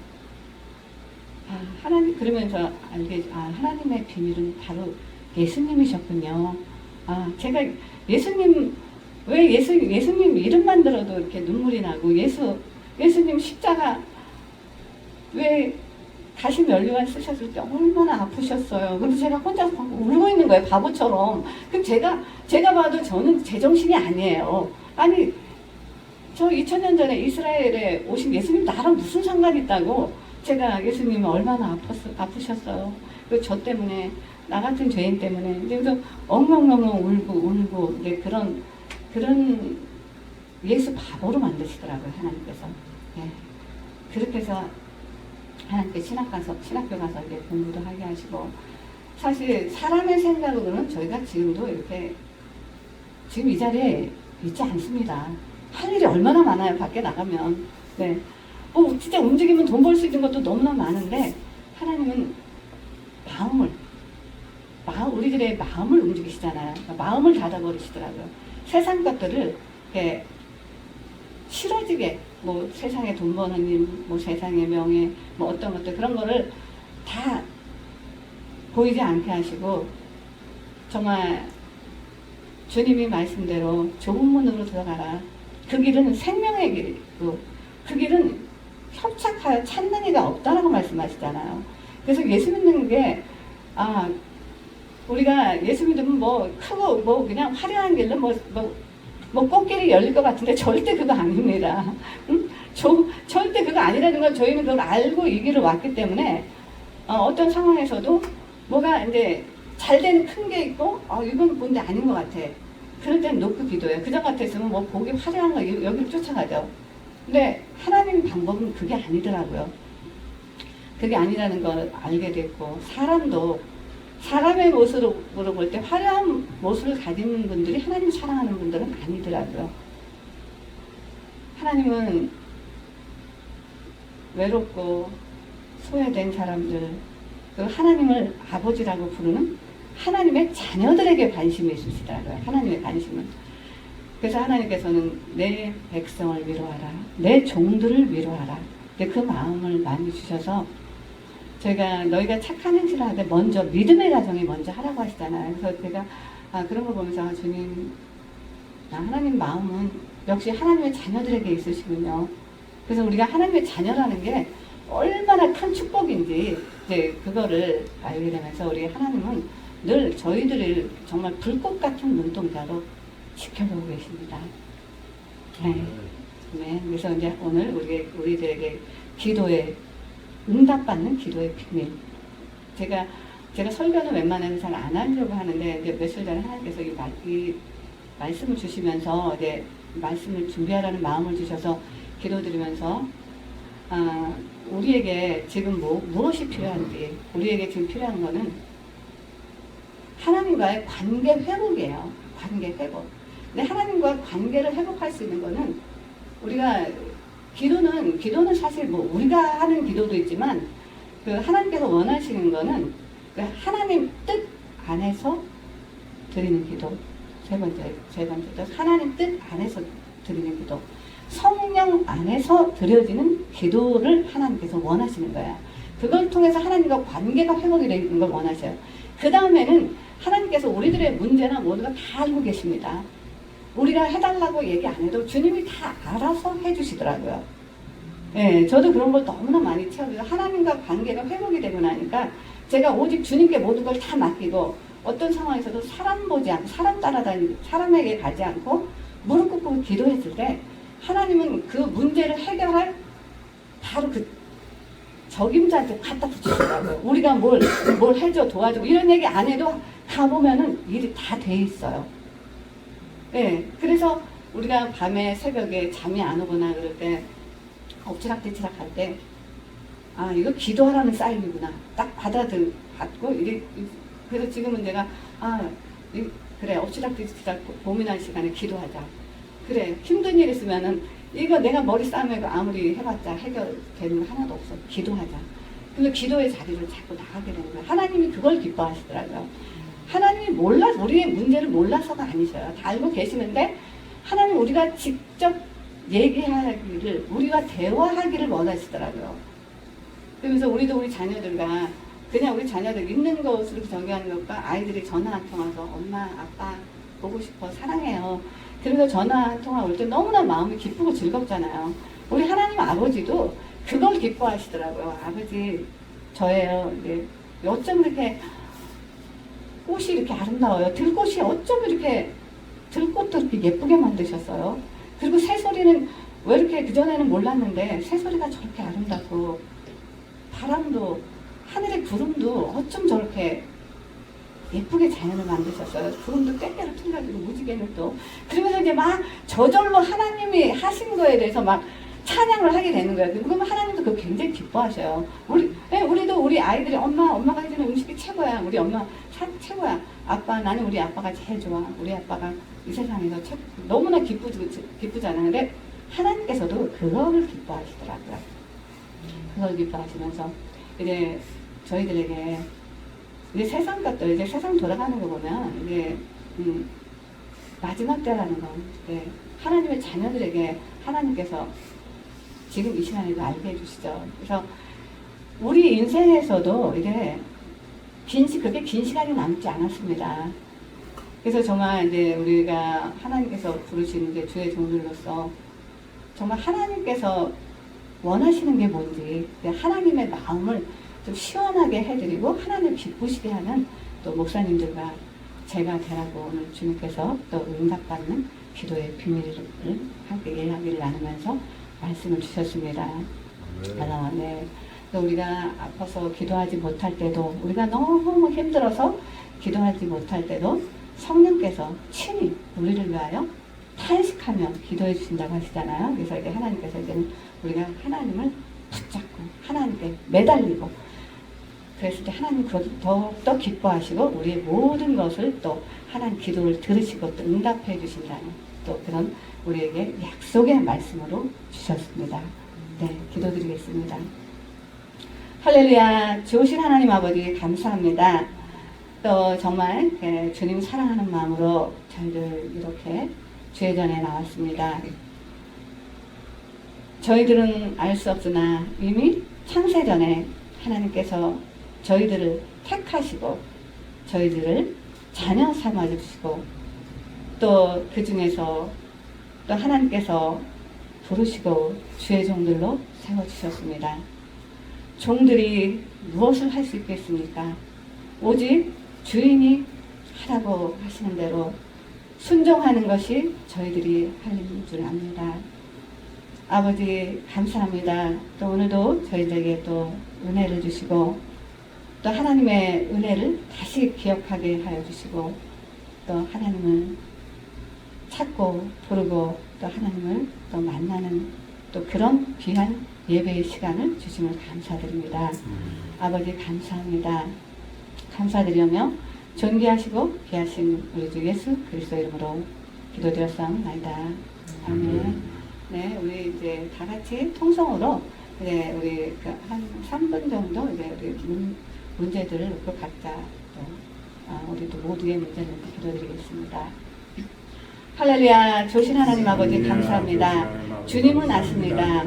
하나님 그러면서 하나님의 비밀은 바로 예수님이셨군요. 제가 왜 예수님 이름만 들어도 이렇게 눈물이 나고, 예수님 십자가 왜 다시 면류관 쓰셨을 때 얼마나 아프셨어요. 근데 제가 혼자서 울고 있는 거예요. 바보처럼. 그럼 제가 봐도 저는 제정신이 아니에요. 아니, 저 2000년 전에 이스라엘에 오신 예수님 나랑 무슨 상관이 있다고. 제가 예수님이 얼마나 아프셨어요. 그리고 저 때문에, 나 같은 죄인 때문에. 그래서 엉엉엉엉 울고, 이제 그런 예수 바보로 만드시더라고요, 하나님께서. 그렇게 해서 하나님께 신학교 가서 이제 공부도 하게 하시고, 사실 사람의 생각으로는 저희가 지금도 이렇게 지금 이 자리에 있지 않습니다. 할 일이 얼마나 많아요, 밖에 나가면. 진짜 움직이면 돈 벌 수 있는 것도 너무나 많은데, 하나님은 우리들의 마음을 움직이시잖아요. 마음을 닫아버리시더라고요. 세상 것들을 이렇게 싫어지게, 뭐 세상에 돈 버는 일, 뭐 세상의 명예, 뭐 어떤 것들, 그런 거를 다 보이지 않게 하시고, 정말 주님이 말씀대로 좁은 문으로 들어가라. 그 길은 생명의 길이고, 그 길은 협착하여 찾는 이가 없다라고 말씀하시잖아요. 그래서 예수 믿는 게, 우리가 예수 믿으면 뭐 크고 뭐 그냥 화려한 길로 뭐 꽃길이 열릴 것 같은데 절대 그거 아닙니다. 절대 그거 아니라는 걸 저희는 그걸 알고 이 길을 왔기 때문에, 어떤 상황에서도 뭐가 이제 잘 되는 큰 게 있고, 이건 뭔데 아닌 것 같아. 그럴 때는 놓고 기도해요. 그전 같았으면 뭐 보기 화려한 거 여기를 쫓아가죠. 근데 하나님 방법은 그게 아니더라고요. 그게 아니라는 걸 알게 됐고, 사람의 모습으로 볼 때 화려한 모습을 가진 분들이 하나님 사랑하는 분들은 아니더라고요. 하나님은 외롭고 소외된 사람들, 하나님을 아버지라고 부르는 하나님의 자녀들에게 관심이 있으시더라고요. 하나님의 관심은. 그래서 하나님께서는 내 백성을 위로하라, 내 종들을 위로하라. 그 마음을 많이 주셔서 저희가 너희가 착한 행실을 하되 먼저 믿음의 가정이 먼저 하라고 하시잖아요. 그래서 제가 그런 걸 보면서 주님, 하나님 마음은 역시 하나님의 자녀들에게 있으시군요. 그래서 우리가 하나님의 자녀라는 게 얼마나 큰 축복인지 이제 그거를 알게 되면서 우리 하나님은 늘 저희들을 정말 불꽃 같은 눈동자로 지켜보고 계십니다. 네. 네. 그래서 이제 오늘 우리들에게 기도에 응답받는 기도의 비밀. 제가 설교는 웬만하면 잘 안 하려고 하는데 이제 며칠 전에 하나님께서 이 말씀을 주시면서 이제 말씀을 준비하라는 마음을 주셔서 기도드리면서 우리에게 지금 무엇이 필요한지, 우리에게 지금 필요한 거는 하나님과의 관계 회복이에요. 관계 회복. 근데 하나님과 관계를 회복할 수 있는 거는 우리가 기도는 사실 뭐 우리가 하는 기도도 있지만 그 하나님께서 원하시는 거는 그 하나님 뜻 안에서 드리는 기도. 세 번째, 하나님 뜻 안에서 드리는 기도. 성령 안에서 드려지는 기도를 하나님께서 원하시는 거야. 그걸 통해서 하나님과 관계가 회복이 되는 걸 원하셔요. 그 다음에는 하나님께서 우리들의 문제나 모두가 다 알고 계십니다. 우리가 해달라고 얘기 안 해도 주님이 다 알아서 해주시더라고요. 예, 저도 그런 걸 너무나 많이 체험해서 하나님과 관계가 회복이 되고 나니까 제가 오직 주님께 모든 걸 다 맡기고 어떤 상황에서도 사람 보지 않고 사람 따라다니고 사람에게 가지 않고 무릎 꿇고 기도했을 때 하나님은 그 문제를 해결할 바로 그 적임자한테 갖다 붙이시더라고요. 우리가 뭘 해줘 도와주고 이런 얘기 안 해도 가보면은 일이 다 돼 있어요. 네, 그래서 우리가 밤에 새벽에 잠이 안 오거나 그럴 때 엎치락뒤치락 할 때 이거 기도하라는 사인이구나 딱 받고 그래서 지금은 내가 그래 엎치락뒤치락 고민할 시간에 기도하자. 그래 힘든 일 있으면은 이거 내가 머리 싸매고 아무리 해봤자 해결되는 거 하나도 없어. 기도하자. 그래서 기도의 자리를 자꾸 나가게 되는 거예요. 하나님이 그걸 기뻐하시더라고요. 하나님이 우리의 문제를 몰라서가 아니셔요. 다 알고 계시는데 하나님 우리가 직접 얘기하기를 우리가 대화하기를 원하시더라고요. 그러면서 우리도 우리 자녀들과 그냥 우리 자녀들 있는 것으로 정의하는 것과 아이들이 전화 한 통 와서 엄마 아빠 보고 싶어 사랑해요. 그래서 전화 한 통화 올 때 너무나 마음이 기쁘고 즐겁잖아요. 우리 하나님 아버지도 그걸 기뻐하시더라고요. 아버지 저예요. 어쩜 이렇게 꽃이 이렇게 아름다워요. 들꽃이 어쩜 이렇게 들꽃도 이렇게 예쁘게 만드셨어요. 그리고 새소리는 왜 이렇게 그전에는 몰랐는데 새소리가 저렇게 아름답고 바람도 하늘의 구름도 어쩜 저렇게 예쁘게 자연을 만드셨어요. 구름도 때때로 틀려지고 무지개는 또 그러면서 이제 막 저절로 하나님이 하신 거에 대해서 막 찬양을 하게 되는 거예요. 그러면 하나님도 그거 굉장히 기뻐하셔요. 우리도 우리 아이들이 엄마가 해주는 음식이 최고야. 우리 엄마 최고야. 나는 우리 아빠가 제일 좋아. 우리 아빠가 이 세상에서 너무나 기쁘잖아요. 근데 하나님께서도 그거를 기뻐하시더라고요. 그걸 기뻐하시면서 이제 저희들에게 이제 세상 것들, 이제 세상 돌아가는 거 보면 이제 마지막 때라는 건 하나님의 자녀들에게 하나님께서 지금 이 시간에도 알게 해주시죠. 그래서 우리 인생에서도 이제 그렇게 긴 시간이 남지 않았습니다. 그래서 정말 이제 우리가 하나님께서 부르시는 이제 주의 종들로서 정말 하나님께서 원하시는 게 뭔지 하나님의 마음을 좀 시원하게 해드리고 하나님을 기쁘시게 하는 또 목사님들과 제가 되라고 오늘 주님께서 또 응답받는 기도의 비밀을 함께 이야기를 나누면서 말씀을 주셨습니다. 네. 우리가 아파서 기도하지 못할 때도 우리가 너무 힘들어서 기도하지 못할 때도 성령께서 친히 우리를 위하여 탄식하며 기도해 주신다고 하시잖아요. 그래서 이제 하나님께서 이제는 우리가 하나님을 붙잡고 하나님께 매달리고 그랬을 때 하나님 더욱더 기뻐하시고 우리의 모든 것을 또 하나님 기도를 들으시고 또 응답해 주신다는 또 그런 우리에게 약속의 말씀으로 주셨습니다. 네, 기도드리겠습니다. 할렐루야. 좋으신 하나님 아버지 감사합니다. 또 정말 주님 사랑하는 마음으로 저희들 이렇게 주의 전에 나왔습니다. 저희들은 알 수 없으나 이미 창세전에 하나님께서 저희들을 택하시고 저희들을 자녀 삼아주시고 또 그 중에서 또 하나님께서 부르시고 주의 종들로 세워주셨습니다. 종들이 무엇을 할 수 있겠습니까? 오직 주인이 하라고 하시는 대로 순종하는 것이 저희들이 할 일인 줄 압니다. 아버지 감사합니다. 또 오늘도 저희들에게 또 은혜를 주시고 또 하나님의 은혜를 다시 기억하게 하여 주시고 또 하나님을 찾고 부르고 또 하나님을 또 만나는 또 그런 귀한 예배의 시간을 주심을 감사드립니다. 아버지 감사합니다. 감사드리며 존귀하시고 귀하신 우리 주 예수 그리스도 이름으로 기도드렸사옵나이다. 아멘. 네, 우리 이제 다 같이 통성으로 네, 우리 한 3분 정도 이제 우리 문제들을 놓고 각자 또 우리도 모두의 문제를 놓고 기도드리겠습니다. 할렐루야. 조신 하나님 아버지 감사합니다. 주님은 아십니다.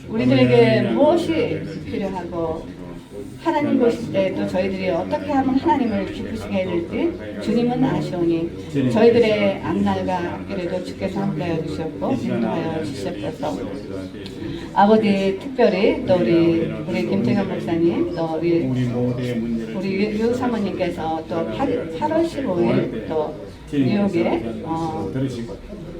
우리들에게 무엇이 필요하고 하나님 보실 때 또 저희들이 어떻게 하면 하나님을 기쁘시게 해야 될지 주님은 아시오니 저희들의 앞날과 앞길에도 주께서 함께하여 주셨고 인도하여 주셨소서. 아버지 특별히 또 우리 김태경 목사님 또 우리 유 사모님께서 또 8월 15일 또 뉴욕에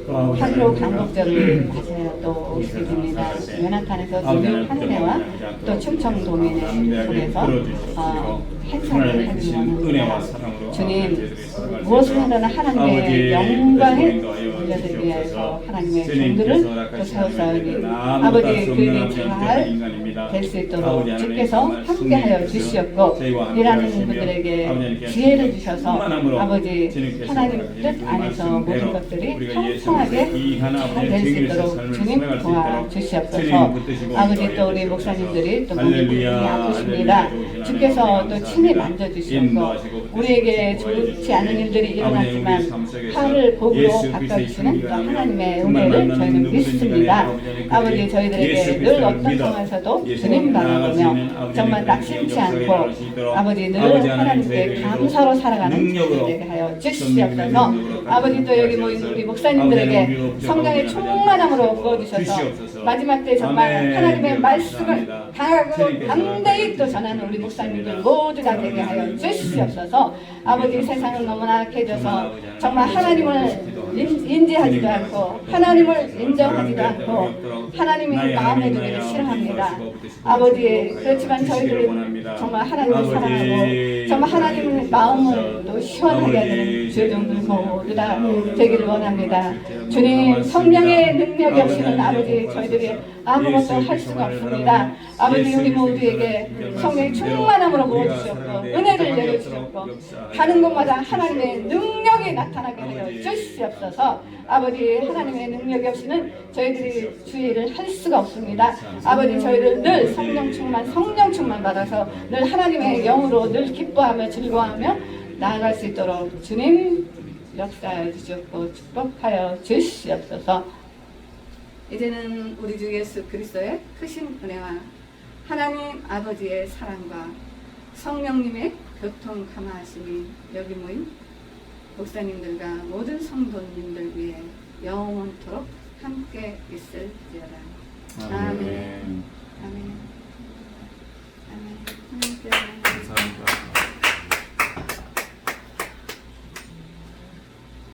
8.15 강복절을 맞아요. 또 오시게 됩니다. 맨하탄에서 뉴욕 한인회와 또 충청도민회 속에서 행사를 하기 원합니다. 주님 무엇을 하든 하나님의 영광에 올려드리기 위해서 하나님의 종들을 또 세웠사오니 아버지 그들이 잘 될 수 있도록 주께서 함께하여 주시었고 일하는 분들에게 지혜를 주셔서 아버지 하나님 뜻 안에서 모든 것들이 평평하게 잘 될 수 있도록 주님 도와주시옵소서. 아버지 또 우리 목사님들이 또 몸이 굉장히 아프십니다. 주께서 또 친히 만져주시옵고 우리에게 좋지 않은 일들이 일어났지만 화를 복으로 바꿔주시는 또 하나님의 은혜를 저희는 믿습니다. 아버지 저희들에게 늘 어떤 상황에서도 주님 바라보며 정말 낙심치 않고 아버지 늘 하나님께 감사로 살아가는 저희들에게 하여 주시옵소서. 아버지 또 여기 모인 우리 목사님들에게 성령의 충만함으로 부어주셔서 마지막 때 정말 하나님의 말씀을 강하고 담대히 또 전하는 우리 목사님들 모두가 되게 하여 주시옵소서. 아버지 세상은 너무나 악해져서 정말 하나님을 인지하지도 않고 하나님을 인정하지도 않고 하나님의 마음에 두기를 싫어합니다. 아버지 그렇지만 저희들은 정말 하나님을 사랑하고 정말 하나님의 마음을 또 시원하게 하는 주의 종들 모두 다 되기를 원합니다. 주님 성령의 능력이 없이는 아버지 저희들이 아무것도 할 수가 없습니다. 아버지 우리 모두에게 성령의 충만함으로 부어주셨고 은혜를 내려주셨고 가는 곳마다 하나님의 능력이 나타나게 하여 주시옵소서. 아버지 하나님의 능력이 없이는 저희들이 주의를 할 수가 없습니다. 아버지 저희를 늘 성령 충만 받아서 늘 하나님의 영으로 늘 기뻐하며 즐거워하며 나아갈 수 있도록 주님 역사하여 주시옵고 축복하여 주시옵소서. 이제는 우리 주 예수 그리스도의 크신 은혜와 하나님 아버지의 사랑과 성령님의 교통 감화하심이 여기 모인 목사님들과 모든 성도님들 위해 영원토록 함께 있을지어다. 아멘. 아멘. 아멘. 아멘.